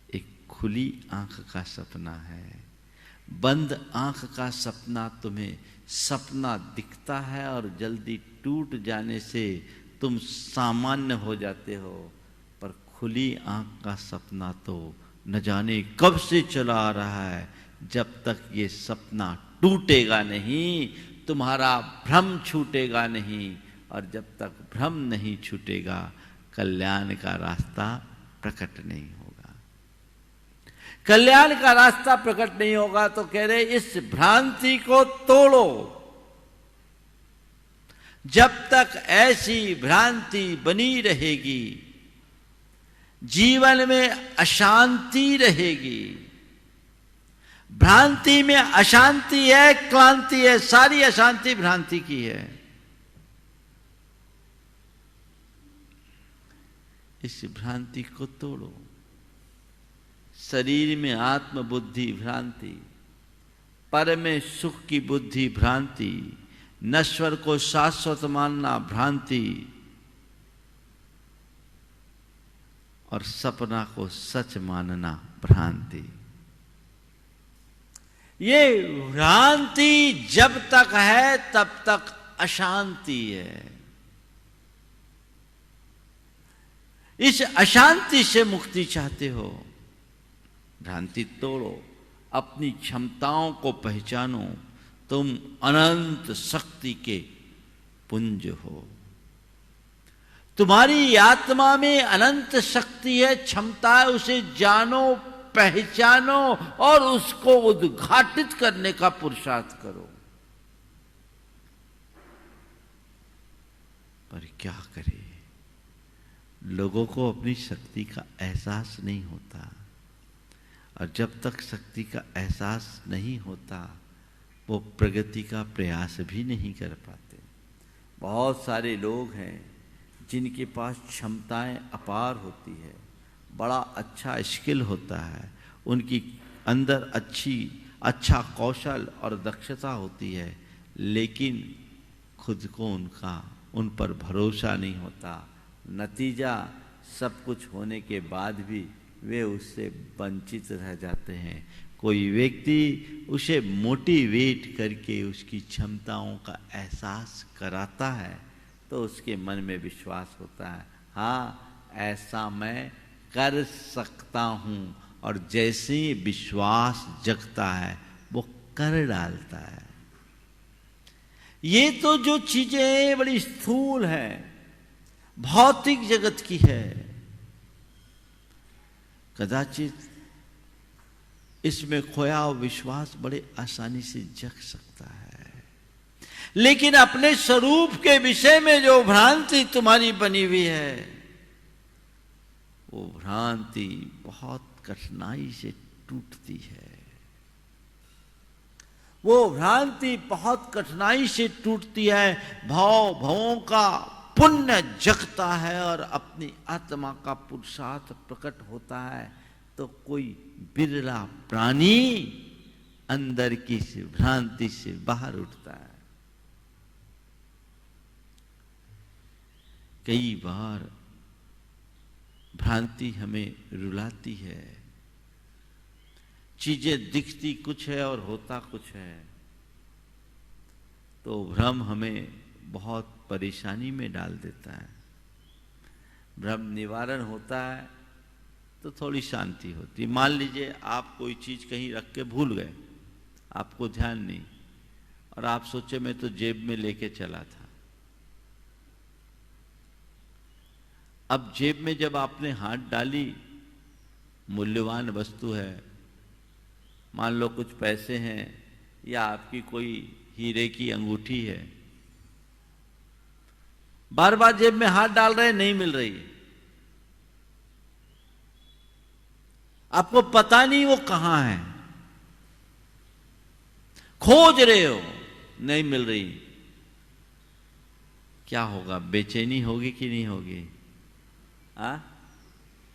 एक खुली आंख का सपना है। बंद आंख का सपना तुम्हें सपना दिखता है और जल्दी टूट जाने से तुम सामान्य हो जाते हो, पर खुली आंख का सपना तो न जाने कब से चला आ रहा है। जब तक ये सपना टूटेगा नहीं, तुम्हारा भ्रम छूटेगा नहीं, और जब तक भ्रम नहीं छूटेगा कल्याण का रास्ता प्रकट नहीं होगा। कल्याण का रास्ता प्रकट नहीं होगा तो कह रहे इस भ्रांति को तोड़ो। जब तक ऐसी भ्रांति बनी रहेगी जीवन में अशांति रहेगी। भ्रांति में अशांति है, क्लांति है, सारी अशांति भ्रांति की है। इस भ्रांति को तोड़ो। शरीर में आत्म बुद्धि भ्रांति, पर में सुख की बुद्धि भ्रांति, नश्वर को शाश्वत मानना भ्रांति, और सपना को सच मानना भ्रांति। ये भ्रांति जब तक है तब तक अशांति है। इस अशांति से मुक्ति चाहते हो, भ्रांति तोड़ो, अपनी क्षमताओं को पहचानो। तुम अनंत शक्ति के पुंज हो। तुम्हारी आत्मा में अनंत शक्ति है, क्षमता है, उसे जानो, पहचानो और उसको उद्घाटित करने का पुरुषार्थ करो। पर क्या करें, लोगों को अपनी शक्ति का एहसास नहीं होता, और जब तक शक्ति का एहसास नहीं होता वो प्रगति का प्रयास भी नहीं कर पाते। बहुत सारे लोग हैं जिनके पास क्षमताएं अपार होती है, बड़ा अच्छा स्किल होता है, उनकी अंदर अच्छा कौशल और दक्षता होती है, लेकिन खुद को उन पर भरोसा नहीं होता। नतीजा सब कुछ होने के बाद भी वे उससे वंचित रह जाते हैं। कोई व्यक्ति उसे मोटिवेट करके उसकी क्षमताओं का एहसास कराता है तो उसके मन में विश्वास होता है, हाँ ऐसा मैं कर सकता हूँ, और जैसे ही विश्वास जगता है वो कर डालता है। ये तो जो चीजें बड़ी स्थूल हैं, भौतिक जगत की है, कदाचित इसमें खोया हुआ विश्वास बड़े आसानी से जग सकता है, लेकिन अपने स्वरूप के विषय में जो भ्रांति तुम्हारी बनी हुई है वो भ्रांति बहुत कठिनाई से टूटती है। वो भ्रांति बहुत कठिनाई से टूटती है। भवों का पुण्य जगता है और अपनी आत्मा का पुरुषार्थ प्रकट होता है तो कोई बिरला प्राणी अंदर की भ्रांति से बाहर उठता है। कई बार भ्रांति हमें रुलाती है। चीजें दिखती कुछ है और होता कुछ है, तो भ्रम हमें बहुत परेशानी में डाल देता है। भ्रम निवारण होता है तो थोड़ी शांति होती। मान लीजिए आप कोई चीज कहीं रख के भूल गए, आपको ध्यान नहीं, और आप सोचे मैं तो जेब में लेके चला था। अब जेब में जब आपने हाथ डाली, मूल्यवान वस्तु है, मान लो कुछ पैसे हैं या आपकी कोई हीरे की अंगूठी है, बार बार जेब में हाथ डाल रहे, नहीं मिल रही है, आपको पता नहीं वो कहां है, खोज रहे हो, नहीं मिल रही, क्या होगा? बेचैनी होगी कि नहीं होगी?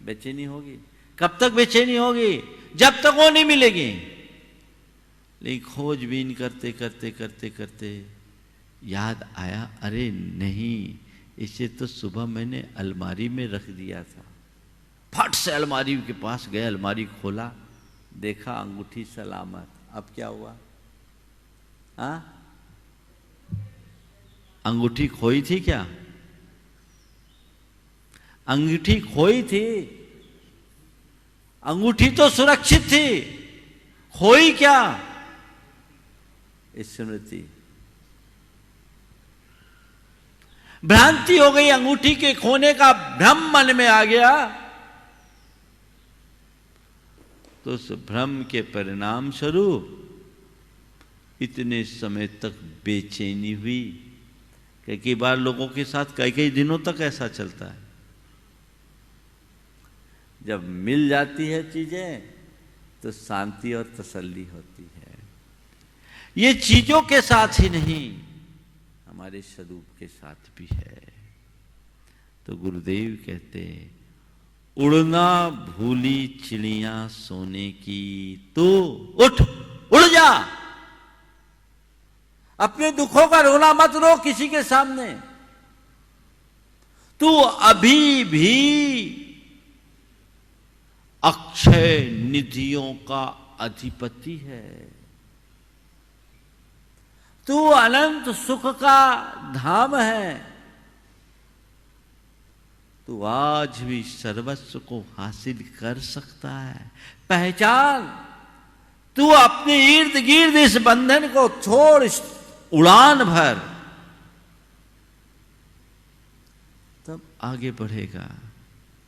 बेचैनी होगी। कब तक बेचैनी होगी? जब तक वो नहीं मिलेगी। लेकिन खोजबीन करते करते करते करते याद आया, अरे नहीं, इसे तो सुबह मैंने अलमारी में रख दिया था। फट से अलमारी के पास गए, अलमारी खोला, देखा अंगूठी सलामत। अब क्या हुआ? अंगूठी खोई थी क्या? अंगूठी खोई थी, अंगूठी तो सुरक्षित थी, खोई क्या? स्मृति। भ्रांति हो गई, अंगूठी के खोने का भ्रम मन में आ गया, तो उस भ्रम के परिणाम स्वरूप इतने समय तक बेचैनी हुई। कई बार लोगों के साथ कई कई दिनों तक ऐसा चलता है। जब मिल जाती है चीजें तो शांति और तसल्ली होती है। ये चीजों के साथ ही नहीं, हमारे स्वरूप के साथ भी है। तो गुरुदेव कहते हैं, उड़ना भूली चिड़िया सोने की, तो उठ, उड़ जा। अपने दुखों का रोना मत रो किसी के सामने। तू अभी भी अक्षय निधियों का अधिपति है। तू अनंत सुख का धाम है। तू आज भी सर्वस्व को हासिल कर सकता है। पहचान, तू अपने इर्द गिर्द इस बंधन को छोड़, उड़ान भर, तब आगे बढ़ेगा।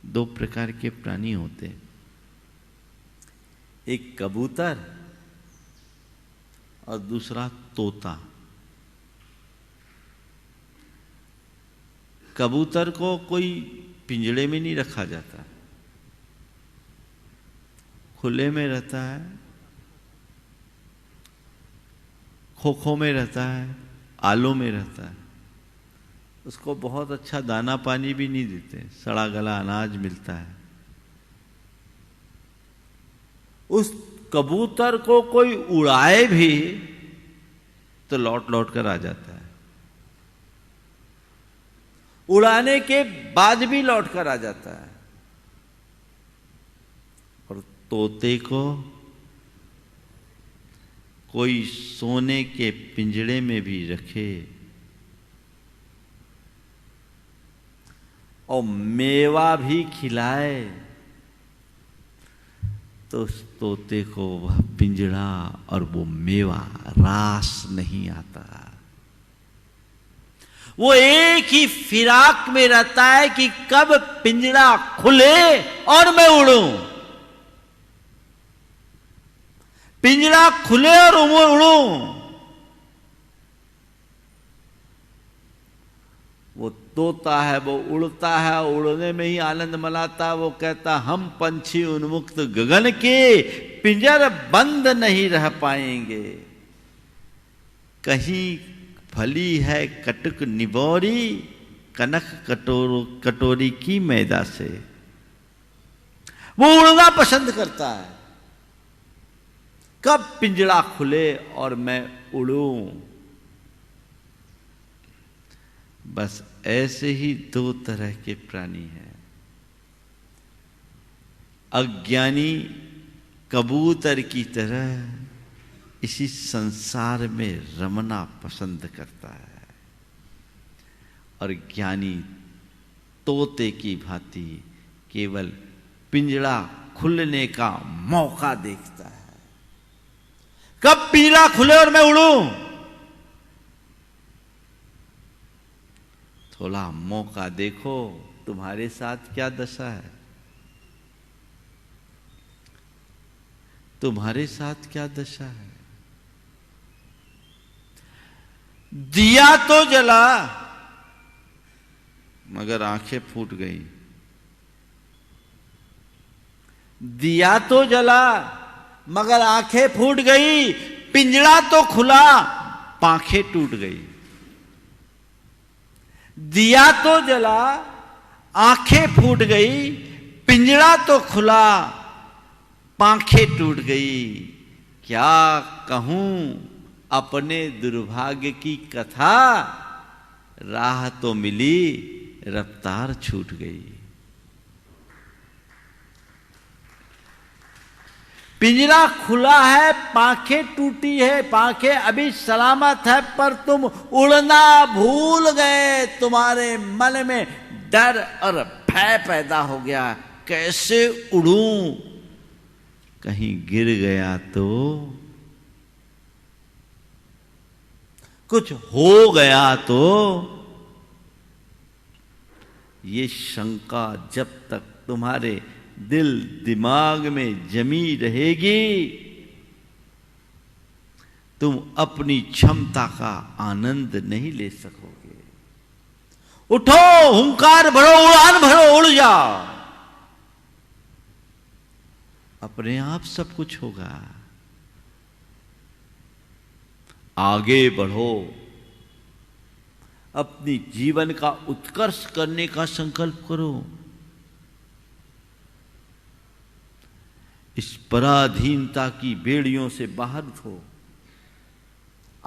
दो प्रकार के प्राणी होते हैं, एक कबूतर और दूसरा तोता। कबूतर को कोई पिंजड़े में नहीं रखा जाता, खुले में रहता है, खोखों में रहता है, आलों में रहता है। उसको बहुत अच्छा दाना पानी भी नहीं देते, सड़ा गला अनाज मिलता है। उस कबूतर को कोई उड़ाए भी तो लौट लौट कर आ जाता है, उड़ाने के बाद भी लौट कर आ जाता है। और तोते को कोई सोने के पिंजड़े में भी रखे और मेवा भी खिलाए तो उस तोते को वह पिंजड़ा और वो मेवा रास नहीं आता। वो एक ही फिराक में रहता है कि कब पिंजड़ा खुले और मैं उड़ूं, पिंजड़ा खुले और मैं उड़ूं। वो तोता है, वो उड़ता है, उड़ने में ही आनंद मनाता। वो कहता, हम पंछी उन्मुक्त गगन के पिंजर बंद नहीं रह पाएंगे। कहीं फली है कटक निबोरी, कनक कटोरी की मैदा से। वो उड़ना पसंद करता है, कब पिंजड़ा खुले और मैं उड़ूं। बस ऐसे ही दो तरह के प्राणी हैं। अज्ञानी कबूतर की तरह इसी संसार में रमना पसंद करता है और ज्ञानी तोते की भांति केवल पिंजड़ा खुलने का मौका देखता है। कब पिंजड़ा खुले और मैं उड़ूं। थोड़ा मौका देखो, तुम्हारे साथ क्या दशा है, तुम्हारे साथ क्या दशा है। दिया तो जला मगर आंखें फूट गई, दिया तो जला मगर आंखें फूट गई। पिंजड़ा तो खुला, पांखें टूट गई। दिया तो जला, आंखें फूट गई, पिंजड़ा तो खुला, पांखें टूट गई। क्या कहूं अपने दुर्भाग्य की कथा, राह तो मिली, रफ्तार छूट गई। पिंजरा खुला है, पांखें टूटी है, पांखें अभी सलामत है, पर तुम उड़ना भूल गए। तुम्हारे मन में डर और भय पैदा हो गया, कैसे उड़ूं, कहीं गिर गया तो, कुछ हो गया तो। ये शंका जब तक तुम्हारे दिल दिमाग में जमी रहेगी, तुम अपनी क्षमता का आनंद नहीं ले सकोगे। उठो, हुंकार भरो, उड़ान भरो, उड़ जाओ, अपने आप सब कुछ होगा। आगे बढ़ो, अपनी जीवन का उत्कर्ष करने का संकल्प करो। इस पराधीनता की बेड़ियों से बाहर उठो,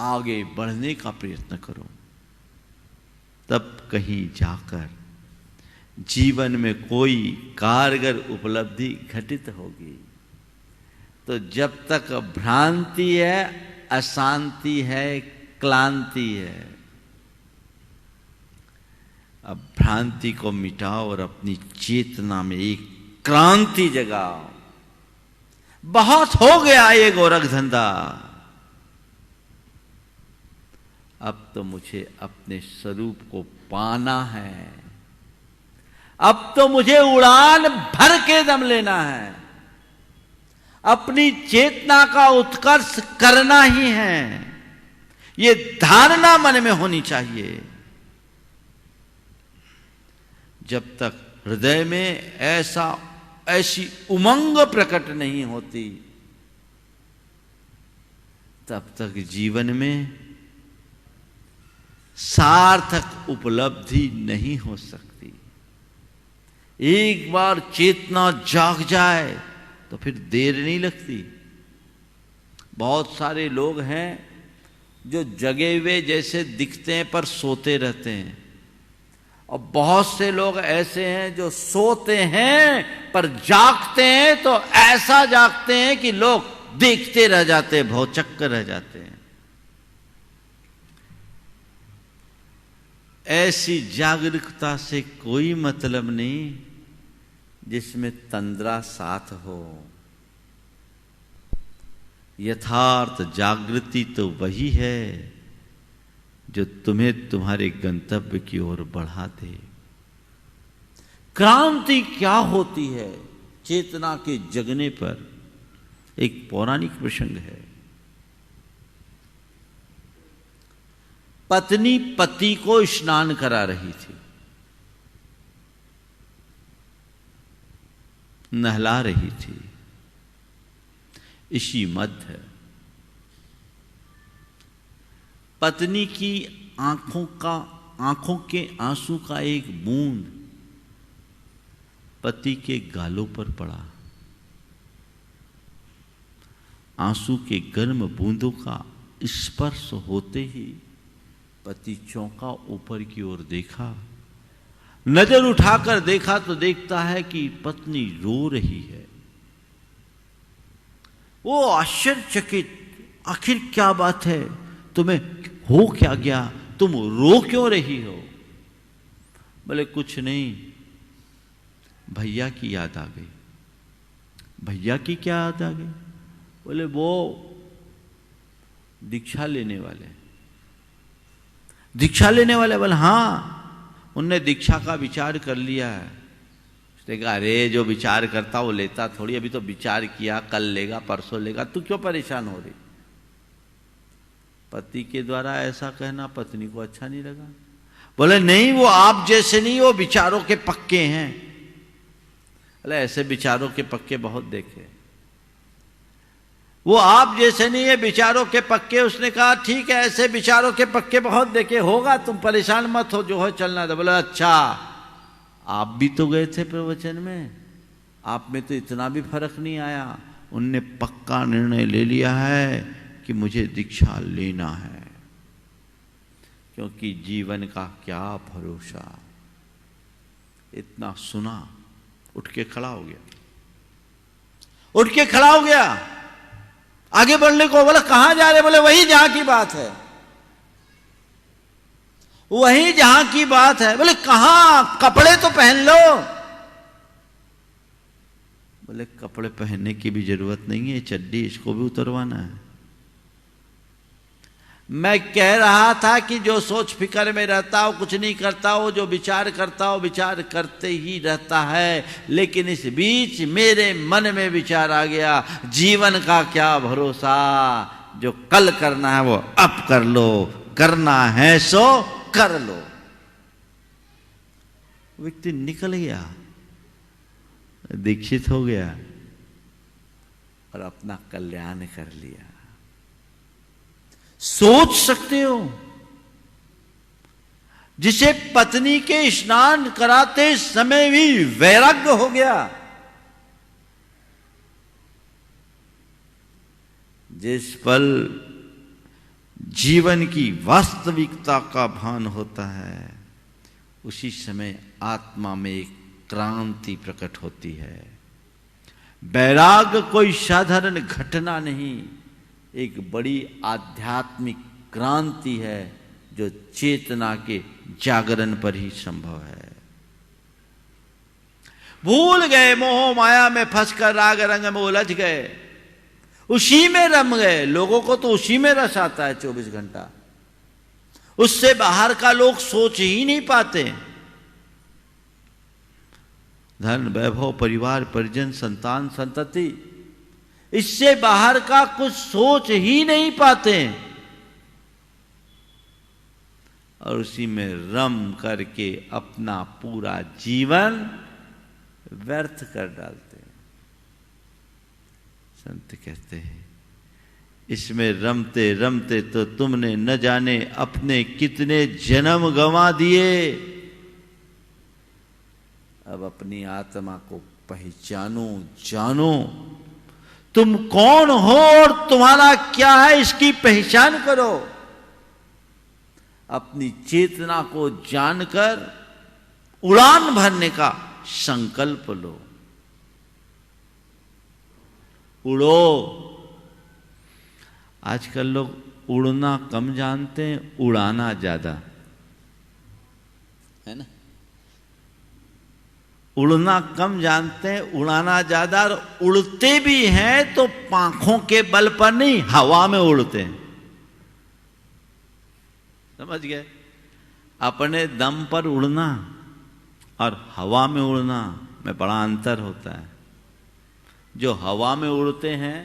आगे बढ़ने का प्रयत्न करो। तब कहीं जाकर जीवन में कोई कारगर उपलब्धि घटित होगी। तो जब तक भ्रांति है, अशांति है, क्लांति है। अब भ्रांति को मिटाओ और अपनी चेतना में एक क्रांति जगाओ। बहुत हो गया ये गोरख धंधा, अब तो मुझे अपने स्वरूप को पाना है। अब तो मुझे उड़ान भर के दम लेना है, अपनी चेतना का उत्कर्ष करना ही है। ये धारणा मन में होनी चाहिए। जब तक हृदय में ऐसी उमंग प्रकट नहीं होती, तब तक जीवन में सार्थक उपलब्धि नहीं हो सकती। एक बार चेतना जाग जाए तो फिर देर नहीं लगती। बहुत सारे लोग हैं जो जगे हुए जैसे दिखते हैं पर सोते रहते हैं, और बहुत से लोग ऐसे हैं जो सोते हैं पर जागते हैं तो ऐसा जागते हैं कि लोग देखते रह जाते हैं, भौचक्कर रह जाते हैं। ऐसी जागरूकता से कोई मतलब नहीं जिसमें तंद्रा साथ हो। यथार्थ जागृति तो वही है जो तुम्हें तुम्हारे गंतव्य की ओर बढ़ा दे। क्रांति क्या होती है चेतना के जगने पर? एक पौराणिक प्रसंग है। पत्नी पति को स्नान करा रही थी, नहला रही थी। इसी मध्य पत्नी की आंखों के आंसू का एक बूंद पति के गालों पर पड़ा। आंसू के गर्म बूंदों का स्पर्श होते ही पति चौंका, ऊपर की ओर देखा। नजर उठाकर देखा तो देखता है कि पत्नी रो रही है। वो आश्चर्यचकित, आखिर क्या बात है, तुम्हें हो क्या गया, तुम रो क्यों रही हो? बोले कुछ नहीं, भैया की याद आ गई। भैया की क्या याद आ गई? बोले वो दीक्षा लेने वाले। दीक्षा लेने वाले? बोले हाँ, उनने दीक्षा का विचार कर लिया है। उसने कहा अरे जो विचार करता वो लेता थोड़ी, अभी तो विचार किया, कल लेगा परसों लेगा, तू क्यों परेशान हो रही? पति के द्वारा ऐसा कहना पत्नी को अच्छा नहीं लगा। बोले नहीं, वो आप जैसे नहीं, वो विचारों के पक्के हैं। बोले ऐसे विचारों के पक्के बहुत देखे, वो आप जैसे नहीं है, विचारों के पक्के। उसने कहा ठीक है, ऐसे विचारों के पक्के बहुत देखे, होगा, तुम परेशान मत हो, जो है चलना था। बोला अच्छा, आप भी तो गए थे प्रवचन में, आप में तो इतना भी फर्क नहीं आया। उनने पक्का निर्णय ले लिया है कि मुझे दीक्षा लेना है, क्योंकि जीवन का क्या भरोसा। इतना सुना, उठ के खड़ा हो गया, उठ के खड़ा हो गया आगे बढ़ने को। बोला कहां जा रहे? बोले वही जहां की बात है, वही जहां की बात है। बोले कहां? कपड़े तो पहन लो। बोले कपड़े पहनने की भी जरूरत नहीं है, चड्डी इसको भी उतरवाना है। मैं कह रहा था कि जो सोच फिक्र में रहता हो, कुछ नहीं करता हो, जो विचार करता हो, विचार करते ही रहता है। लेकिन इस बीच मेरे मन में विचार आ गया, जीवन का क्या भरोसा, जो कल करना है वो अब कर लो, करना है सो कर लो। व्यक्ति निकल गया, दीक्षित हो गया और अपना कल्याण कर लिया। सोच सकते हो, जिसे पत्नी के स्नान कराते समय भी वैराग्य हो गया, जिस पल जीवन की वास्तविकता का भान होता है, उसी समय आत्मा में एक क्रांति प्रकट होती है। वैराग्य कोई साधारण घटना नहीं, एक बड़ी आध्यात्मिक क्रांति है जो चेतना के जागरण पर ही संभव है। भूल गए, मोह माया में फंसकर राग रंग में उलझ गए, उसी में रम गए। लोगों को तो उसी में रस आता है 24 घंटा, उससे बाहर का लोग सोच ही नहीं पाते। धन वैभव परिवार परिजन संतान संतति, इससे बाहर का कुछ सोच ही नहीं पाते और उसी में रम करके अपना पूरा जीवन व्यर्थ कर डालते हैं। संत कहते हैं, इसमें रमते रमते तो तुमने न जाने अपने कितने जन्म गंवा दिए। अब अपनी आत्मा को पहचानो, जानो, तुम कौन हो और तुम्हारा क्या है, इसकी पहचान करो। अपनी चेतना को जानकर उड़ान भरने का संकल्प लो। उड़ो। आजकल लोग उड़ना कम जानते हैं, उड़ाना ज्यादा है ना। उड़ना कम जानते हैं, उड़ाना ज्यादा। और उड़ते भी हैं तो पंखों के बल पर नहीं, हवा में उड़ते हैं। समझ गए? अपने दम पर उड़ना और हवा में उड़ना में बड़ा अंतर होता है। जो हवा में उड़ते हैं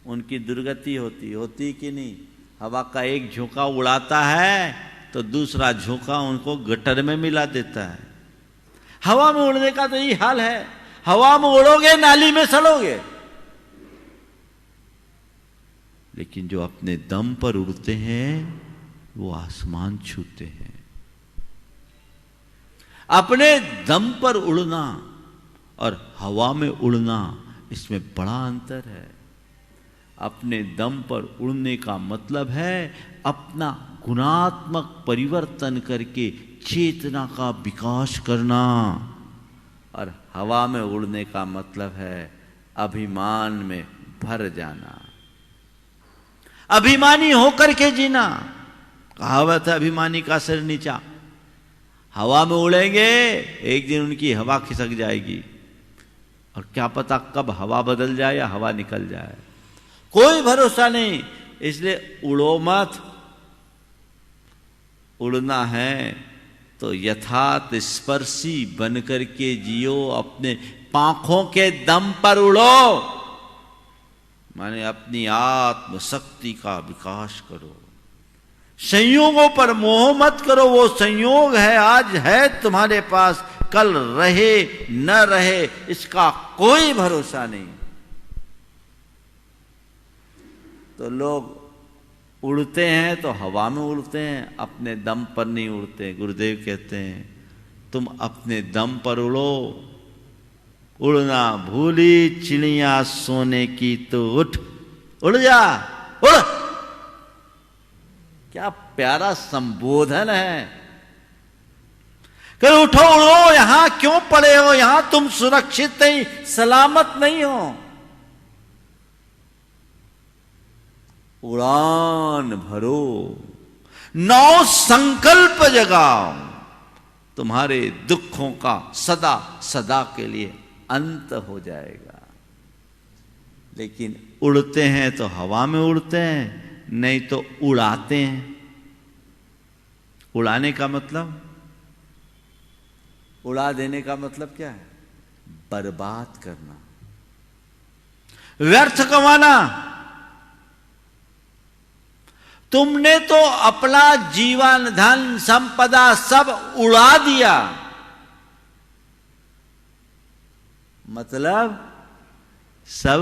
उनकी दुर्गति होती कि नहीं। हवा का एक झोंका उड़ाता है तो दूसरा झोंका उनको गटर में मिला देता है। हवा में उड़ने का तो यही हाल है। हवा में उड़ोगे नाली में सड़ोगे। लेकिन जो अपने दम पर उड़ते हैं वो आसमान छूते हैं। अपने दम पर उड़ना और हवा में उड़ना, इसमें बड़ा अंतर है। अपने दम पर उड़ने का मतलब है अपना गुणात्मक परिवर्तन करके चेतना का विकास करना, और हवा में उड़ने का मतलब है अभिमान में भर जाना, अभिमानी होकर के जीना। कहावत है, अभिमानी का सिर नीचा। हवा में उड़ेंगे, एक दिन उनकी हवा खिसक जाएगी और क्या पता कब हवा बदल जाए या हवा निकल जाए, कोई भरोसा नहीं। इसलिए उड़ो मत। उड़ना है तो यथार्थ स्पर्शी बन करके जियो, अपने पांखों के दम पर उड़ो, माने अपनी आत्म शक्ति का विकास करो। संयोगों पर मोह मत करो। वो संयोग है, आज है तुम्हारे पास, कल रहे न रहे इसका कोई भरोसा नहीं। तो लोग उड़ते हैं तो हवा में उड़ते हैं, अपने दम पर नहीं उड़ते। गुरुदेव कहते हैं तुम अपने दम पर उड़ो। उड़ना भूली चिड़िया सोने की तो उठ, उड़ जा, उड़। क्या प्यारा संबोधन है। कि उठो, उड़ो, यहां क्यों पड़े हो, यहां तुम सुरक्षित नहीं, सलामत नहीं हो। उड़ान भरो, नौ संकल्प जगाओ, तुम्हारे दुखों का सदा सदा के लिए अंत हो जाएगा। लेकिन उड़ते हैं तो हवा में उड़ते हैं, नहीं तो उड़ाते हैं। उड़ाने का मतलब, उड़ा देने का मतलब क्या है? बर्बाद करना, व्यर्थ कमाना। तुमने तो अपना जीवन, धन, संपदा सब उड़ा दिया, मतलब सब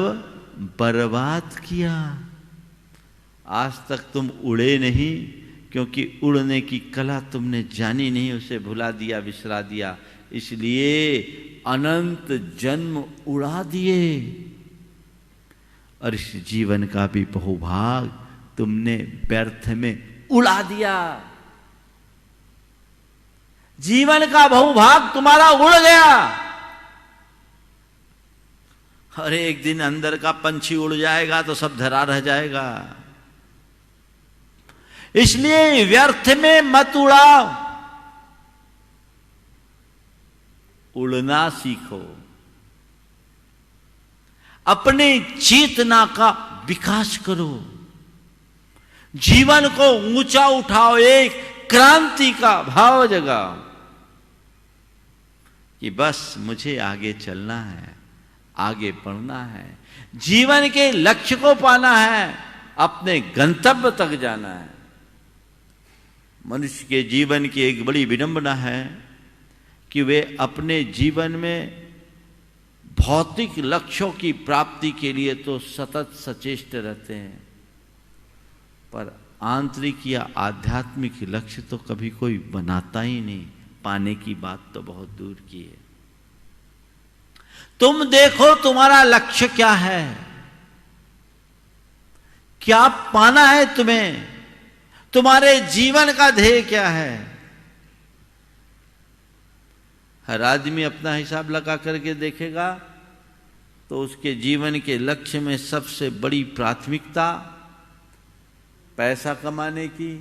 बर्बाद किया। आज तक तुम उड़े नहीं, क्योंकि उड़ने की कला तुमने जानी नहीं, उसे भुला दिया, बिसरा दिया, इसलिए अनंत जन्म उड़ा दिए। और इस जीवन का भी बहुभाग तुमने व्यर्थ में उड़ा दिया। जीवन का बहुभाग तुम्हारा उड़ गया। और एक दिन अंदर का पंछी उड़ जाएगा तो सब धरा रह जाएगा। इसलिए व्यर्थ में मत उड़ाओ, उड़ना सीखो। अपने चेतना का विकास करो, जीवन को ऊंचा उठाओ, एक क्रांति का भाव जगाओ कि बस मुझे आगे चलना है, आगे बढ़ना है, जीवन के लक्ष्य को पाना है, अपने गंतव्य तक जाना है। मनुष्य के जीवन की एक बड़ी विडंबना है कि वे अपने जीवन में भौतिक लक्ष्यों की प्राप्ति के लिए तो सतत सचेष्ट रहते हैं, पर आंतरिक या आध्यात्मिक लक्ष्य तो कभी कोई बनाता ही नहीं। पाने की बात तो बहुत दूर की है। तुम देखो तुम्हारा लक्ष्य क्या है, क्या पाना है तुम्हें, तुम्हारे जीवन का ध्येय क्या है। हर आदमी अपना हिसाब लगा करके देखेगा तो उसके जीवन के लक्ष्य में सबसे बड़ी प्राथमिकता पैसा कमाने की,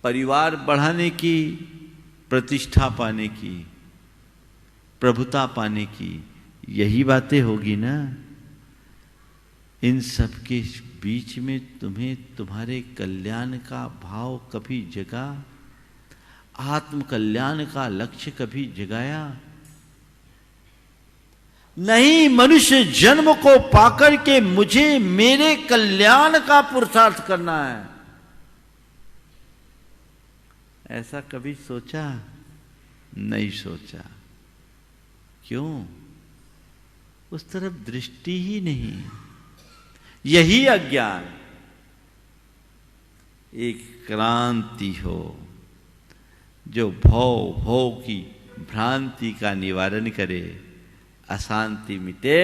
परिवार बढ़ाने की, प्रतिष्ठा पाने की, प्रभुता पाने की, यही बातें होगी ना। इन सब के बीच में तुम्हें तुम्हारे कल्याण का भाव कभी जगा, आत्म कल्याण का लक्ष्य कभी जगाया नहीं। मनुष्य जन्म को पाकर के मुझे मेरे कल्याण का पुरुषार्थ करना है, ऐसा कभी सोचा नहीं सोचा। क्यों? उस तरफ दृष्टि ही नहीं। यही अज्ञान। एक क्रांति हो जो भव की भ्रांति का निवारण करे, अशांति मिटे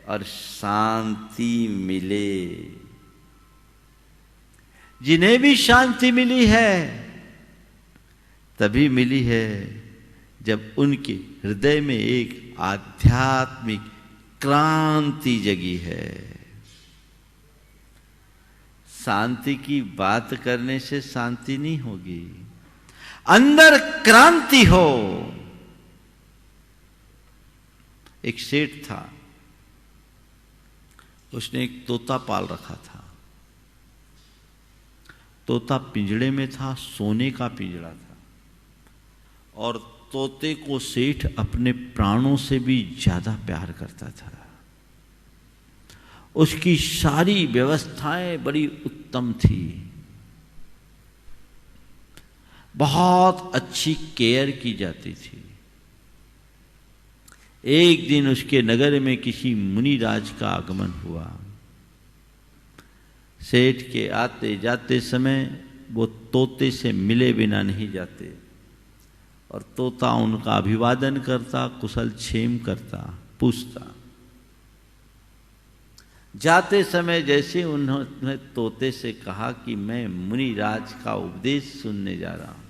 और शांति मिले। जिन्हें भी शांति मिली है तभी मिली है जब उनके हृदय में एक आध्यात्मिक क्रांति जगी है। शांति की बात करने से शांति नहीं होगी, अंदर क्रांति हो। एक सेठ था, उसने एक तोता पाल रखा था। तोता पिंजड़े में था, सोने का पिंजड़ा था, और तोते को सेठ अपने प्राणों से भी ज्यादा प्यार करता था। उसकी सारी व्यवस्थाएं बड़ी उत्तम थी, बहुत अच्छी केयर की जाती थी। एक दिन उसके नगर में किसी मुनिराज का आगमन हुआ। सेठ के आते जाते समय वो तोते से मिले बिना नहीं जाते, और तोता उनका अभिवादन करता, कुशल क्षेम करता, पूछता। जाते समय जैसे उन्होंने तोते से कहा कि मैं मुनिराज का उपदेश सुनने जा रहा हूं,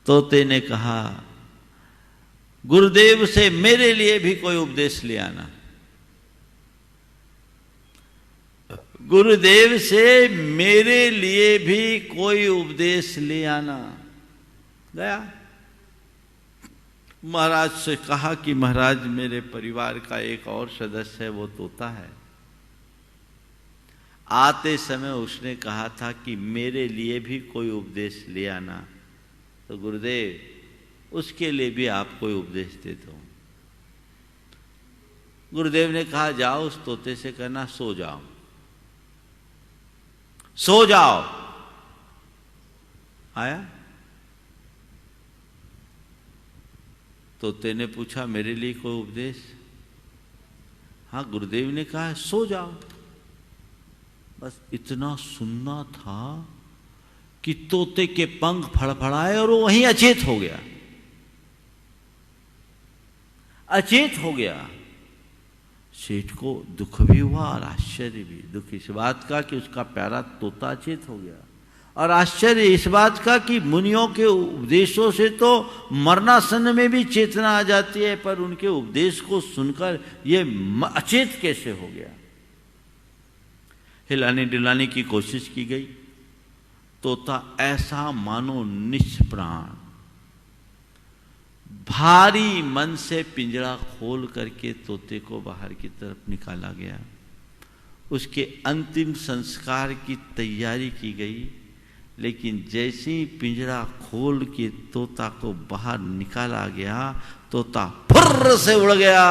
तोते ने कहा गुरुदेव से मेरे लिए भी कोई उपदेश ले आना। गुरुदेव से मेरे लिए भी कोई उपदेश ले आना। गया, महाराज से कहा कि महाराज मेरे परिवार का एक और सदस्य है, वो तोता है, आते समय उसने कहा था कि मेरे लिए भी कोई उपदेश ले आना, तो गुरुदेव उसके लिए भी आप कोई उपदेश दे दो। गुरुदेव ने कहा जाओ उस तोते से कहना सो जाओ, सो जाओ। आया, तोते ने पूछा मेरे लिए कोई उपदेश? हाँ, गुरुदेव ने कहा सो जाओ। बस इतना सुनना था कि तोते के पंख फड़फड़ाए और वो वहीं अचेत हो गया, अचेत हो गया। सेठ को दुख भी हुआ और आश्चर्य भी। दुख इस बात का कि उसका प्यारा तोता अचेत हो गया, और आश्चर्य इस बात का कि मुनियों के उपदेशों से तो मरणासन में भी चेतना आ जाती है, पर उनके उपदेश को सुनकर ये अचेत कैसे हो गया। हिलाने डुलाने की कोशिश की गई, तोता ऐसा मानो निष्प्राण, भारी मन से पिंजरा खोल करके तोते को बाहर की तरफ निकाला गया। उसके अंतिम संस्कार की तैयारी की गई, लेकिन जैसे ही पिंजरा खोल के तोता को बाहर निकाला गया, तोता फुर्र से उड़ गया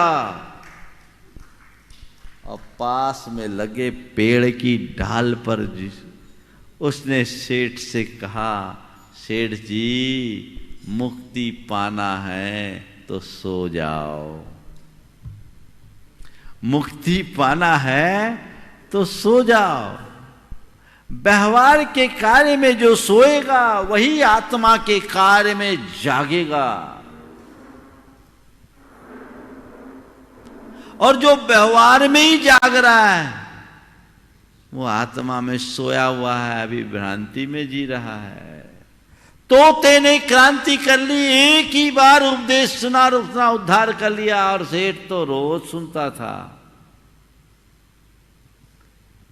और पास में लगे पेड़ की डाल पर उसने सेठ से कहा, सेठ जी मुक्ति पाना है तो सो जाओ, मुक्ति पाना है तो सो जाओ। व्यवहार के कार्य में जो सोएगा वही आत्मा के कार्य में जागेगा, और जो व्यवहार में ही जाग रहा है वो आत्मा में सोया हुआ है, अभी भ्रांति में जी रहा है। तोते ने क्रांति कर ली, एक ही बार उपदेश सुना और उसने उद्धार कर लिया, और सेठ तो रोज सुनता था।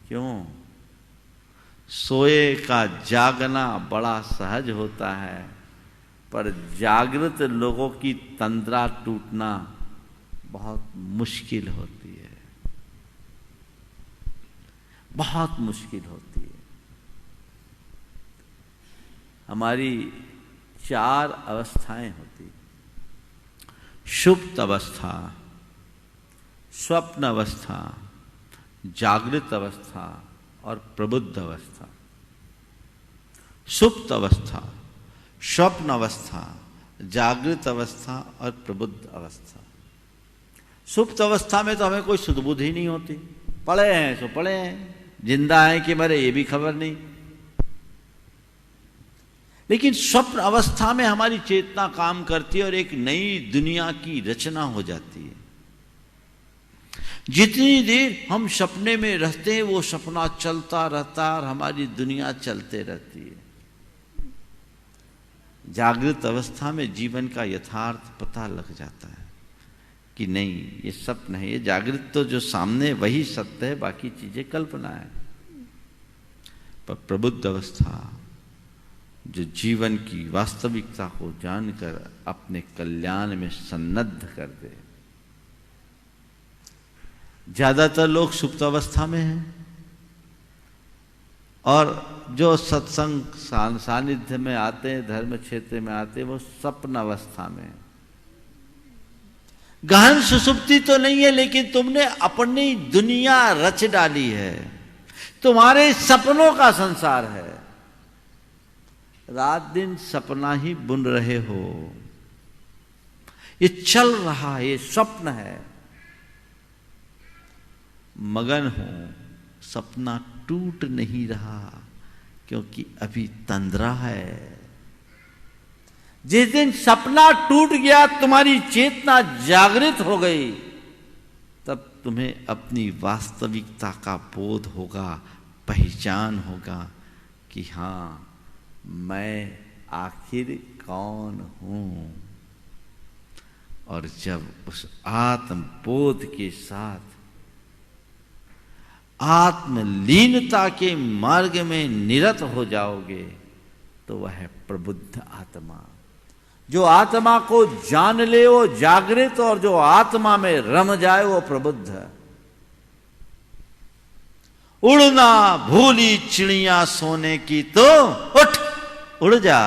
क्यों? सोए का जागना बड़ा सहज होता है, पर जागृत लोगों की तंद्रा टूटना बहुत मुश्किल होती है, बहुत मुश्किल होती है। हमारी 4 अवस्थाएं होती, सुप्त अवस्था, स्वप्न अवस्था, जागृत अवस्था और प्रबुद्ध अवस्था। सुप्त अवस्था, स्वप्न अवस्था, जागृत अवस्था और प्रबुद्ध अवस्था। सुप्त अवस्था में तो हमें कोई सुध-बुध ही नहीं होती, पड़े हैं सो पड़े हैं, जिंदा हैं कि मरे ये भी खबर नहीं। लेकिन स्वप्न अवस्था में हमारी चेतना काम करती है और एक नई दुनिया की रचना हो जाती है। जितनी देर हम सपने में रहते हैं वो सपना चलता रहता है और हमारी दुनिया चलते रहती है। जागृत अवस्था में जीवन का यथार्थ पता लग जाता है कि नहीं ये स्वप्न है, ये जागृत तो जो सामने वही सत्य है, बाकी चीजें कल्पना है। पर प्रबुद्ध अवस्था जो जीवन की वास्तविकता को जानकर अपने कल्याण में सन्नद्ध कर दे। ज्यादातर लोग सुप्त अवस्था में हैं, और जो सत्संग सानिध्य में आते हैं, धर्म क्षेत्र में आते हैं, वो स्वप्न अवस्था में। गहन सुसुप्ति तो नहीं है, लेकिन तुमने अपनी दुनिया रच डाली है, तुम्हारे सपनों का संसार है। रात दिन सपना ही बुन रहे हो, ये चल रहा है, ये स्वप्न है। मगन हो, सपना टूट नहीं रहा क्योंकि अभी तंद्रा है। जिस दिन सपना टूट गया, तुम्हारी चेतना जागृत हो गई, तब तुम्हें अपनी वास्तविकता का बोध होगा, पहचान होगा कि हाँ मैं आखिर कौन हूं। और जब उस आत्मबोध के साथ आत्मलीनता के मार्ग में निरत हो जाओगे, तो वह है प्रबुद्ध आत्मा। जो आत्मा को जान ले वो जागृत, और जो आत्मा में रम जाए वो प्रबुद्ध है। उड़ना भूली चिड़िया सोने की तो उठ उड़ जा।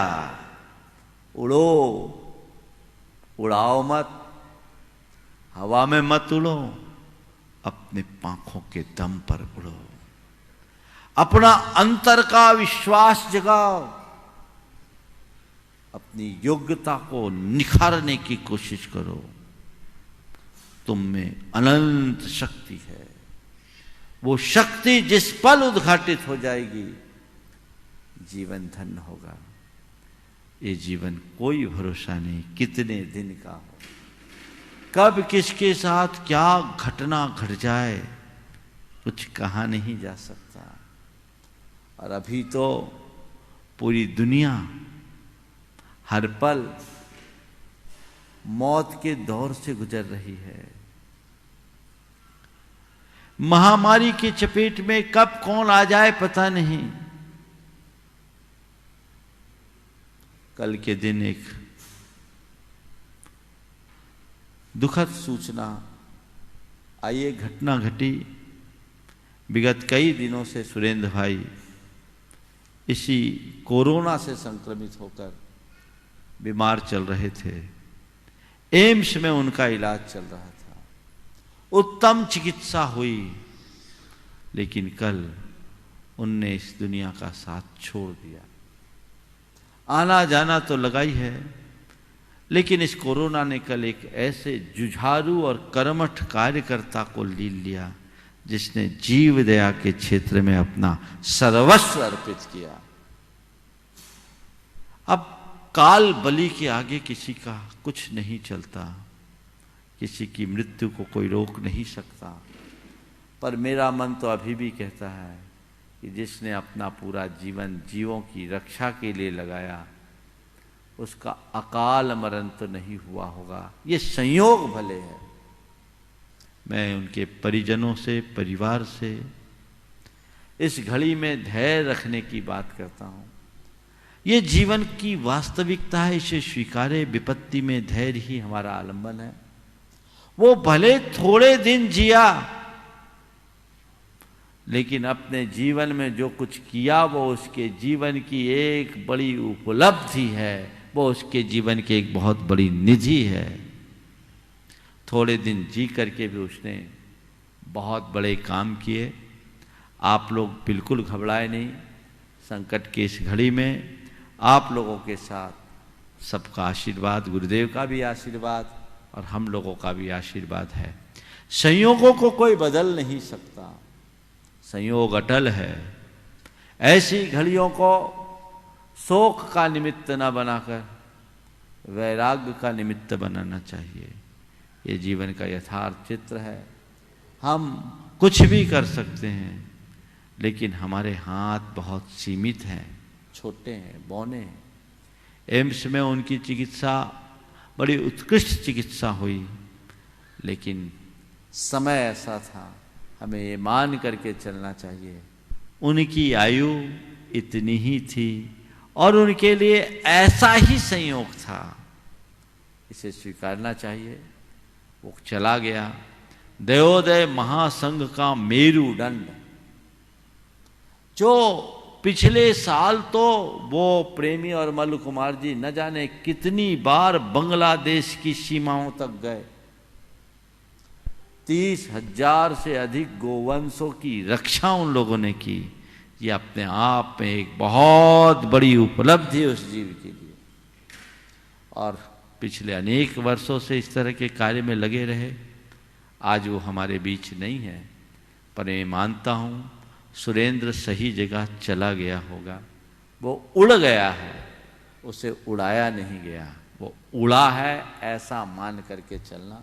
उड़ो, उड़ाओ मत, हवा में मत उड़ो, अपने पांखों के दम पर उड़ो। अपना अंतर का विश्वास जगाओ, अपनी योग्यता को निखारने की कोशिश करो। तुम में अनंत शक्ति है। वो शक्ति जिस पल उद्घाटित हो जाएगी, जीवन धन्य होगा। ये जीवन कोई भरोसा नहीं कितने दिन का हो, कब किसके साथ क्या घटना घट जाए कुछ कहा नहीं जा सकता। और अभी तो पूरी दुनिया हर पल मौत के दौर से गुजर रही है। महामारी की चपेट में कब कौन आ जाए पता नहीं। कल के दिन एक दुखद सूचना आई, एक घटना घटी। विगत कई दिनों से सुरेंद्र भाई इसी कोरोना से संक्रमित होकर बीमार चल रहे थे। एम्स में उनका इलाज चल रहा था, उत्तम चिकित्सा हुई, लेकिन कल उनने इस दुनिया का साथ छोड़ दिया। आना जाना तो लगा ही है, लेकिन इस कोरोना ने कल एक ऐसे जुझारू और कर्मठ कार्यकर्ता को लील लिया जिसने जीव दया के क्षेत्र में अपना सर्वस्व अर्पित किया। अब काल बलि के आगे किसी का कुछ नहीं चलता, किसी की मृत्यु को कोई रोक नहीं सकता। पर मेरा मन तो अभी भी कहता है कि जिसने अपना पूरा जीवन जीवों की रक्षा के लिए लगाया, उसका अकाल मरण तो नहीं हुआ होगा। ये संयोग भले है। मैं उनके परिजनों से, परिवार से इस घड़ी में धैर्य रखने की बात करता हूं। ये जीवन की वास्तविकता है, इसे स्वीकारे। विपत्ति में धैर्य ही हमारा आलंबन है। वो भले थोड़े दिन जिया, लेकिन अपने जीवन में जो कुछ किया वो उसके जीवन की एक बड़ी उपलब्धि है, वो उसके जीवन की एक बहुत बड़ी निधि है। थोड़े दिन जी करके भी उसने बहुत बड़े काम किए। आप लोग बिल्कुल घबराए नहीं। संकट की इस घड़ी में आप लोगों के साथ सबका आशीर्वाद, गुरुदेव का भी आशीर्वाद और हम लोगों का भी आशीर्वाद है। संयोगों को कोई बदल नहीं सकता, संयोग अटल है। ऐसी घड़ियों को शोक का निमित्त न बनाकर वैराग्य का निमित्त बनाना चाहिए। ये जीवन का यथार्थ चित्र है। हम कुछ भी कर सकते हैं, लेकिन हमारे हाथ बहुत सीमित हैं, छोटे हैं, बौने हैं। एम्स में उनकी चिकित्सा बड़ी उत्कृष्ट चिकित्सा हुई, लेकिन समय ऐसा था, हमें ये मान करके चलना चाहिए उनकी आयु इतनी ही थी और उनके लिए ऐसा ही संयोग था। इसे स्वीकारना चाहिए। वो चला गया। दयोदय महासंघ का मेरुदंड, जो पिछले साल तो वो प्रेमी और मल्ल कुमार जी न जाने कितनी बार बांग्लादेश की सीमाओं तक गए। 30,000 से अधिक गोवंशों की रक्षा उन लोगों ने की। ये अपने आप में एक बहुत बड़ी उपलब्धि उस जीव के लिए। और पिछले अनेक वर्षों से इस तरह के कार्य में लगे रहे। आज वो हमारे बीच नहीं है, पर मैं मानता हूँ सुरेंद्र सही जगह चला गया होगा। वो उड़ गया है, उसे उड़ाया नहीं गया। वो उड़ा है ऐसा मान करके चलना।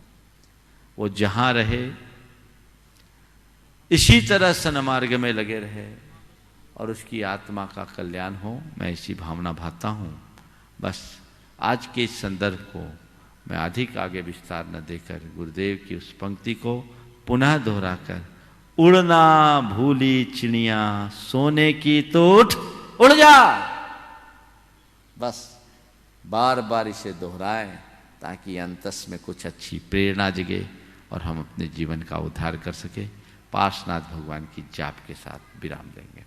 वो जहाँ रहे इसी तरह सन्मार्ग में लगे रहे और उसकी आत्मा का कल्याण हो, मैं इसी भावना भाता हूँ। बस आज के इस संदर्भ को मैं अधिक आगे विस्तार न देकर गुरुदेव की उस पंक्ति को पुनः दोहराकर, उड़ना भूली चिड़िया सोने की तो उठ उड़ जा, बस बार बार इसे दोहराएं ताकि अंतस में कुछ अच्छी प्रेरणा जगे और हम अपने जीवन का उद्धार कर सके। पार्श्वनाथ भगवान की जाप के साथ विराम देंगे।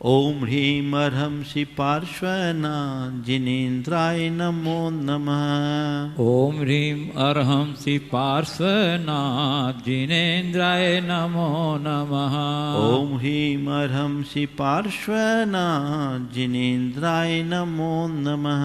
ओम ह्रीम अर्हंसि पार्श्वनाथ जिनेन्द्राय नमो नमः। ओम ह्रीं अर्हंसि पार्श्वनाथ जिनेन्द्राय नमो नमः। ओम ह्रीम अर्हंसि पार्श्वनाथ जिनेन्द्राय नमो नमः।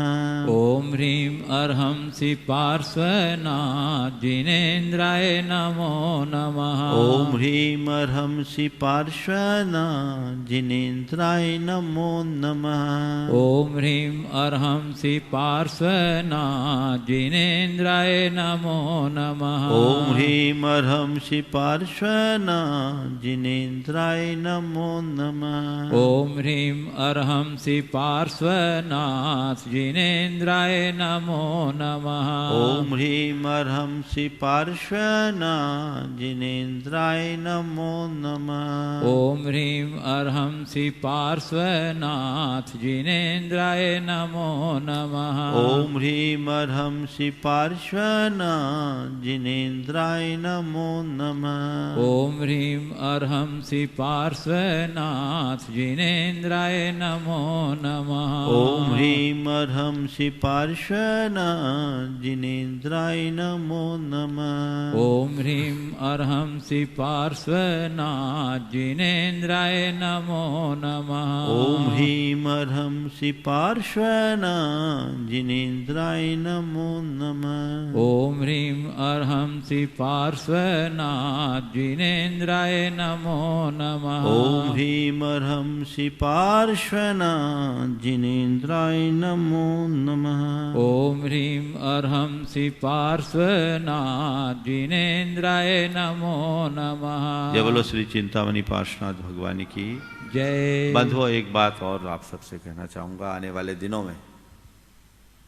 ओम ह्रीं अर्हंसि पार्श्वनाथ जिनेन्द्राय नमो नमः। ओम ह्रीम अर्हंसि पार्श्वनाथ जिनेन्द्राय नमो नमः। ओम ह्रीं अर्हंसि पार्श्वनाथ जिनेन्द्राय नमो नमः। ओम ह्रीम अर्हंसि पार्श्वनाथ जिनेन्द्राय नमो नमः। ओम ह्रीं अर्हंसि पार्श्वनाथ जिनेन्द्राय नमो नमः। ओम ह्रीम अर्हंसि पार्श्वनाथ जिनेन्द्राय नमो नमः। ओम ह्रीं अर्हंसि पार्श्वनाथ जिनेन्द्राय नमो नमः। ओम ह्रीम अर्हंसि पार्श्वनाथ जिनेन्द्राय नमो नमः। ओम ह्रीं अर्हंसि पार्श्वनाथ जिनेन्द्राय नमो नमः। ओम ह्रीम अर्हंसि पार्श्वनाथ जिनेन्द्राय नमो नमः। ओम ह्रीं अर्हंसि पार्श्वनाथ जिनेन्द्राय नमो नमः। ओम ह्रीम अर्हंसि पार्श्वनाथ जिनेन्द्राय नमो नमः। ओम ह्रीं अर्हंसि पार्श्वनाथ जिनेन्द्राय नमो नमः। ओम ह्रीम अर्हंसि पार्श्वनाथ जिनेन्द्राय नमो नमः। ओम ह्रीं अर्हंसि पार्श्वनाथ जिनेन्द्राय नमो नमः। जय बोलो श्री चिंतामणि पार्श्वनाथ भगवान की जय। बंधुओं, एक बात और आप सबसे कहना चाहूँगा। आने वाले दिनों में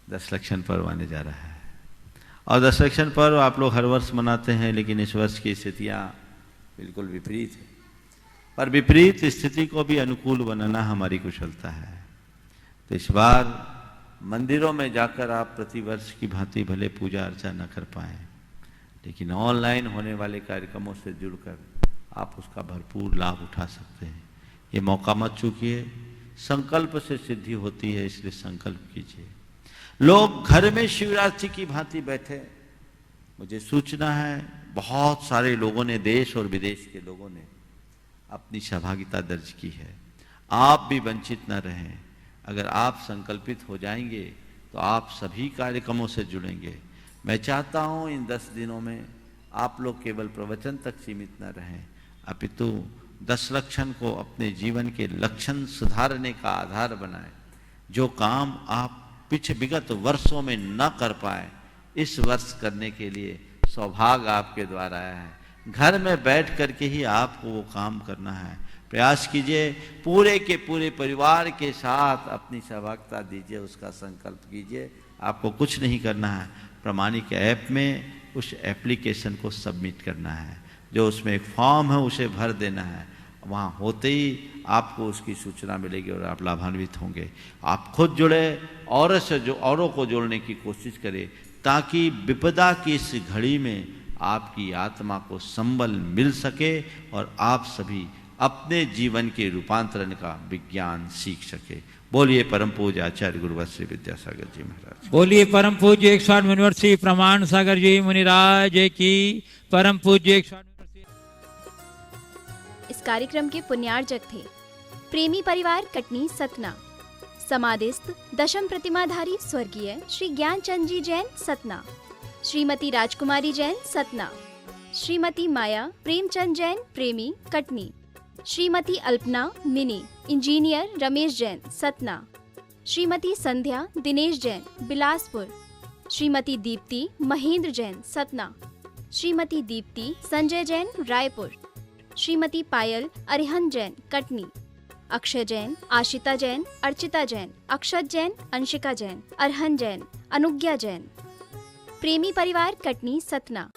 दशलक्षण पर्व आने जा रहा है और दशलक्षण पर्व आप लोग हर वर्ष मनाते हैं, लेकिन इस वर्ष की स्थितियाँ बिल्कुल विपरीत है। पर विपरीत स्थिति को भी अनुकूल बनाना हमारी कुशलता है। तो इस बार मंदिरों में जाकर आप प्रतिवर्ष की भांति भले पूजा अर्चा न कर पाएँ, लेकिन ऑनलाइन होने वाले कार्यक्रमों से जुड़कर आप उसका भरपूर लाभ उठा सकते हैं। ये मौका मत चूकिए। संकल्प से सिद्धि होती है, इसलिए संकल्प कीजिए। लोग घर में शिवरात्रि की भांति बैठे, मुझे सूचना है बहुत सारे लोगों ने, देश और विदेश के लोगों ने अपनी सहभागिता दर्ज की है। आप भी वंचित न रहें। अगर आप संकल्पित हो जाएंगे तो आप सभी कार्यक्रमों से जुड़ेंगे। मैं चाहता हूं इन 10 दिनों में आप लोग केवल प्रवचन तक सीमित न रहें, अपितु दशलक्षण को अपने जीवन के लक्षण सुधारने का आधार बनाएं। जो काम आप विगत वर्षों में न कर पाए, इस वर्ष करने के लिए सौभाग्य आपके द्वारा आया है। घर में बैठ करके ही आपको वो काम करना है। प्रयास कीजिए, पूरे के पूरे परिवार के साथ अपनी सहभागिता दीजिए, उसका संकल्प कीजिए। आपको कुछ नहीं करना है, प्रमाणिक ऐप में उस एप्लीकेशन को सबमिट करना है। जो उसमें एक फॉर्म है उसे भर देना है। वहाँ होते ही आपको उसकी सूचना मिलेगी और आप लाभान्वित होंगे। आप खुद जुड़े, औरों को जोड़ने की कोशिश करें, ताकि विपदा की इस घड़ी में आपकी आत्मा को संबल मिल सके और आप सभी अपने जीवन के रूपांतरण का विज्ञान सीख सके। बोलिए परम पूज्य आचार्य गुरुवर श्री विद्यासागर जी महाराज। बोलिए परम पूज्य 108 मुनिवर्षी प्रमाण सागर जी मुनिराज की। परम पूज्य 108। इस कार्यक्रम के पुण्यार्जक थे प्रेमी परिवार कटनी सतना, समाधिस्थ दशम प्रतिमाधारी स्वर्गीय श्री ज्ञानचंद जी जैन सतना, श्रीमती राजकुमारी जैन सतना, श्रीमती माया प्रेमचंद जैन प्रेमी कटनी, श्रीमती अल्पना मिनी इंजीनियर रमेश जैन सतना, श्रीमती संध्या दिनेश जैन बिलासपुर, श्रीमती दीप्ति महेंद्र जैन सतना, श्रीमती दीप्ति संजय जैन रायपुर, श्रीमती पायल अरिहंत जैन कटनी, अक्षय जैन आशिता जैन अर्चिता जैन अक्षत जैन अंशिका जैन अरहन जैन अनुज्ञा जैन। प्रेमी परिवार कटनी सतना।